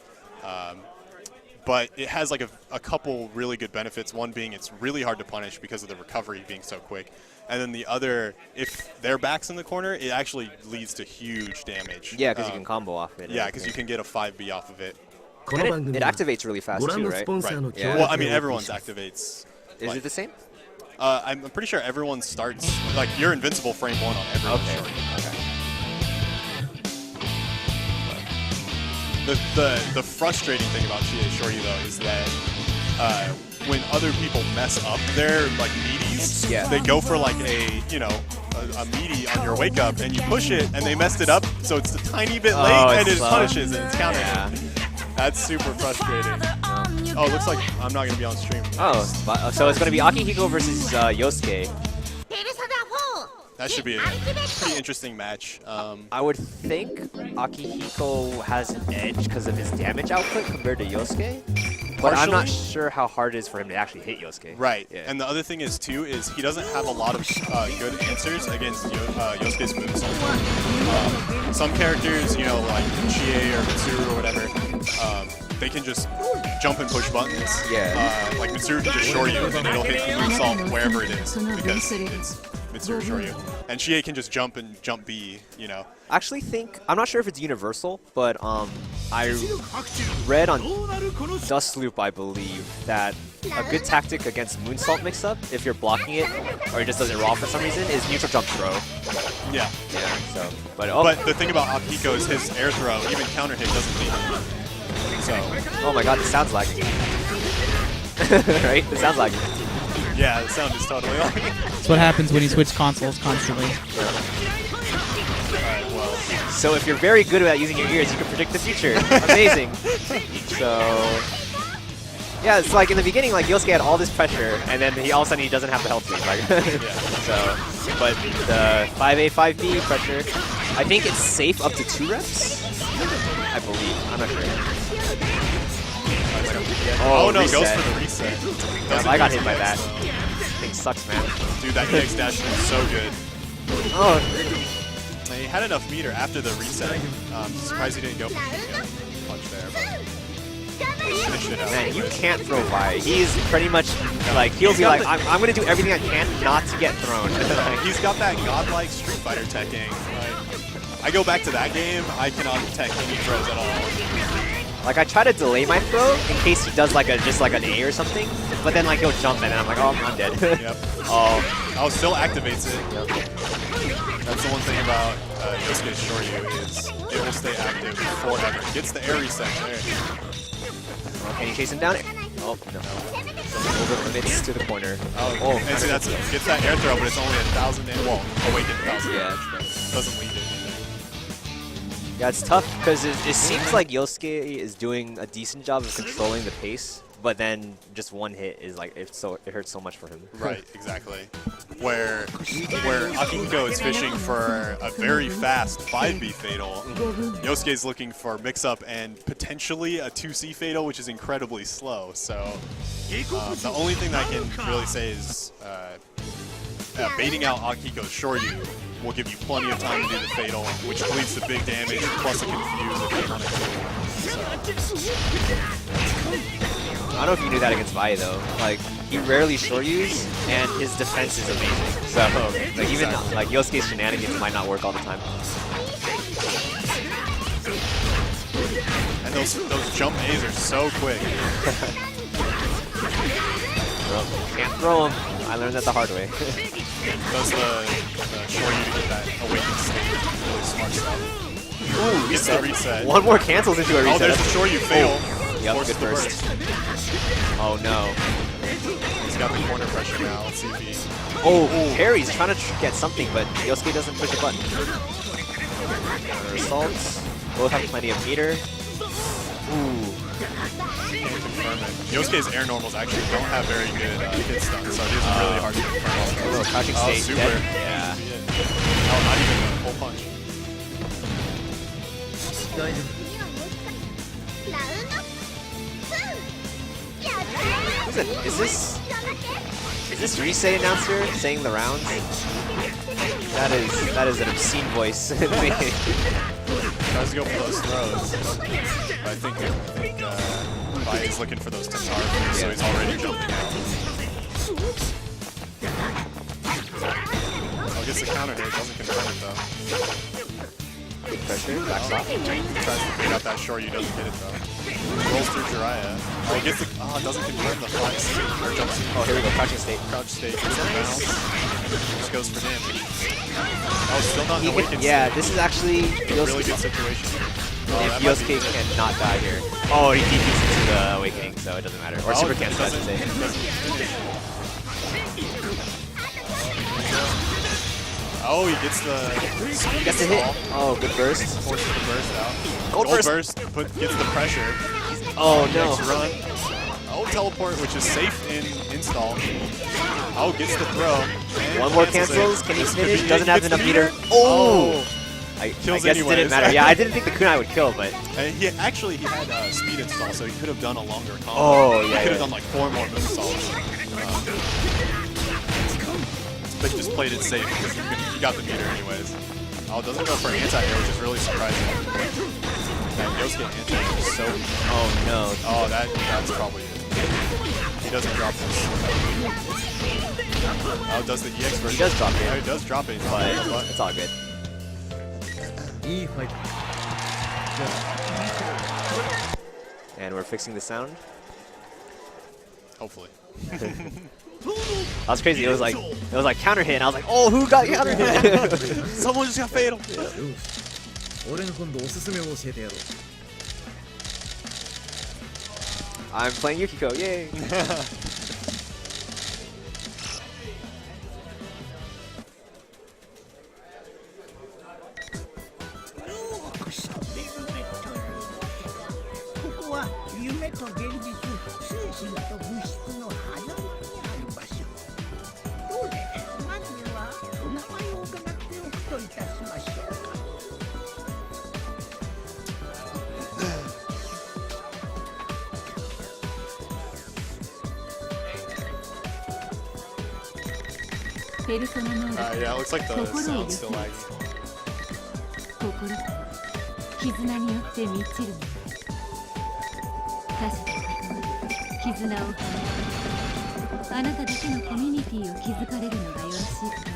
but it has, like, a couple really good benefits. One being it's really hard to punish because of the recovery being so quick. And then the other, if their back's in the corner, it actually leads to huge damage. Yeah, because you can combo off it. Yeah, because you can get a 5B off of it. And it activates really fast too, right? Right. Yeah. Well, I mean, everyone's activates. Is it the same? I'm pretty sure everyone starts, like, you're invincible frame 1 on every Okay. The frustrating thing about Chie Shoryu, though, is that when other people mess up their, like, meaties, they go for, like, a meaty on your wake up, and you push it, and they messed it up, so it's a tiny bit late, and it punishes, and it's countered. Yeah. That's super frustrating. Oh, it looks like I'm not going to be on stream. Oh, so it's going to be Akihiko versus Yosuke. That should be a pretty interesting match. I would think Akihiko has an edge because of his damage output compared to Yosuke. But I'm not sure how hard it is for him to actually hit Yosuke. Right. Yeah. And the other thing is, too, is he doesn't have a lot of good answers against Yosuke's moves. Some characters, you know, like Chie or Mitsuru or whatever, they can just jump and push buttons. Yeah. Like Mitsuru can just short you, and it'll hit the moonsault wherever it is because it's Mitsuru Shoryu. And Chie can just jump and jump B, you know. I actually think, I'm not sure if it's universal, but I read on Dust Loop, I believe, that a good tactic against Moonsault mix-up, if you're blocking it, or it just doesn't raw for some reason, is neutral jump throw. Yeah. Yeah, so, but the thing about Akihiko is his air throw, even counter hit, doesn't lead him. So. Oh my god, this sounds lagging. Right? This sounds lagging. Yeah, the sound is totally lagging. That's what happens when you switch consoles constantly. So if you're very good at using your ears, you can predict the future. Amazing. So, yeah, it's like in the beginning, like Yosuke had all this pressure, and then all of a sudden he doesn't have the health lead. Like, so, but the 5A, 5B pressure, I think it's safe up to 2 reps. I believe. I'm not sure. get. Oh, no, reset. goes for the reset. Yeah, I got hit by that. Thing sucks, man. Dude, that EX dash was so good. Oh, He had enough meter after the reset. Surprised he didn't go for the punch there, but finished it out. man, you can't throw Y. He's pretty much like, he'll be like, I'm going to do everything I can not to get thrown. He's got that godlike Street Fighter teching. Like, I go back to that game, I cannot tech any throws at all. Like, I try to delay my throw in case he does like just like an A or something, but then like he'll jump and then I'm like, oh, I'm dead. Yep. Oh, still activates it. Yep. That's the one thing about Yosuke's Shoryu is it will stay active forever. Gets the air reset there. Oh, can you chase him down? Oh, no. Over limits to the corner. Oh, and see, gets that air throw, but it's only 1,000 damage. Well, awakened 1,000 Yeah. damage, but doesn't lead to anything. Yeah, it's tough because it seems like Yosuke is doing a decent job of controlling the pace, but then just one hit is like, it hurts so much for him. Right, exactly. Where Akihiko is fishing for a very fast 5B fatal, Yosuke is looking for mix-up and potentially a 2C fatal, which is incredibly slow. So the only thing that I can really say is baiting out Akihiko's Shoryu will give you plenty of time to do the fatal, which leads to big damage plus a confuse if you want to. I don't know if you knew that against Vi though. Like, he rarely Shoryus, and his defense is amazing. So, like, even like Yosuke's shenanigans might not work all the time. And those jump A's are so quick. Can't throw him. I learned that the hard way. Does the Shoryu to get that awakened state. Really smart stuff. Ooh, gets the reset. One more cancels into a reset. Oh, there's the Shoryu fail. Yep, good burst. Oh no. He's got the corner pressure now. Let's see if he... Oh, Harry's trying to get something, but Yosuke doesn't push a button. Assaults. Both have plenty of meter. Ooh. Can't confirm it. Yosuke's air normals actually don't have very good hit stun, so it is really hard to confirm. Oh, crouching state. Super. Dead. Yeah. Oh, not even a full punch. Is this Risei announcer saying the rounds? That is an obscene voice. Tries to go for those throws, but I think Vi is looking for those Tatar, so he's already jumping out. Oh, gets the counter here, doesn't confirm it though. Big pressure, backs off. Tries to bait out that Shoryu, doesn't get it though. Rolls through Jiraiya. Oh, gets the, doesn't confirm the fly state, or jump state. Oh, here we go, crouching state. Crouch state, gets the bounce. Just goes for damage. Oh, still not an awakened yeah, state. this is actually Really good situation. If Yosuke cannot die here. Oh, he DPs into the awakening, so it doesn't matter. Or super cancel, I should say. Oh, he gets the speed Gets a hit. install. Oh, good burst. Forces the burst out. Gold burst. Gets the pressure. Oh, no. Next run. Oh, teleport, which is safe in install. Oh, gets the throw. And One more cancels cancels. it. Can he This could finish? be- Doesn't he have gets enough the meter. Oh! I Kills guess it anyways. didn't matter. Yeah, I didn't think the kunai would kill, but... He had speed install, so he could have done a longer combo. Oh, He yeah, could have yeah. done like 4 more moonsaults. But he just played it safe because he got the meter anyways. Oh, doesn't go for an anti-air, which is really surprising. That Yosuke anti-air is so... Oh, no. Oh, that's probably it. He doesn't drop this. Oh, does the EX version? He does drop it. Yeah, he does drop it, But it's all good. And we're fixing the sound. Hopefully. That was crazy. It was like counter hit, and I was like, oh, who got counter hit? Someone just got fatal. 俺が今度おすすめを教えてやろう I'm playing Yukiko. Yay! ペルソナ能力 Yeah, it looks like the 心を sound's 寄せ still る lagging. 心とは絆によって満ちるのだ。他者と関わり絆を深めあなただけのコミュニティを築かれるのがよろしいかと。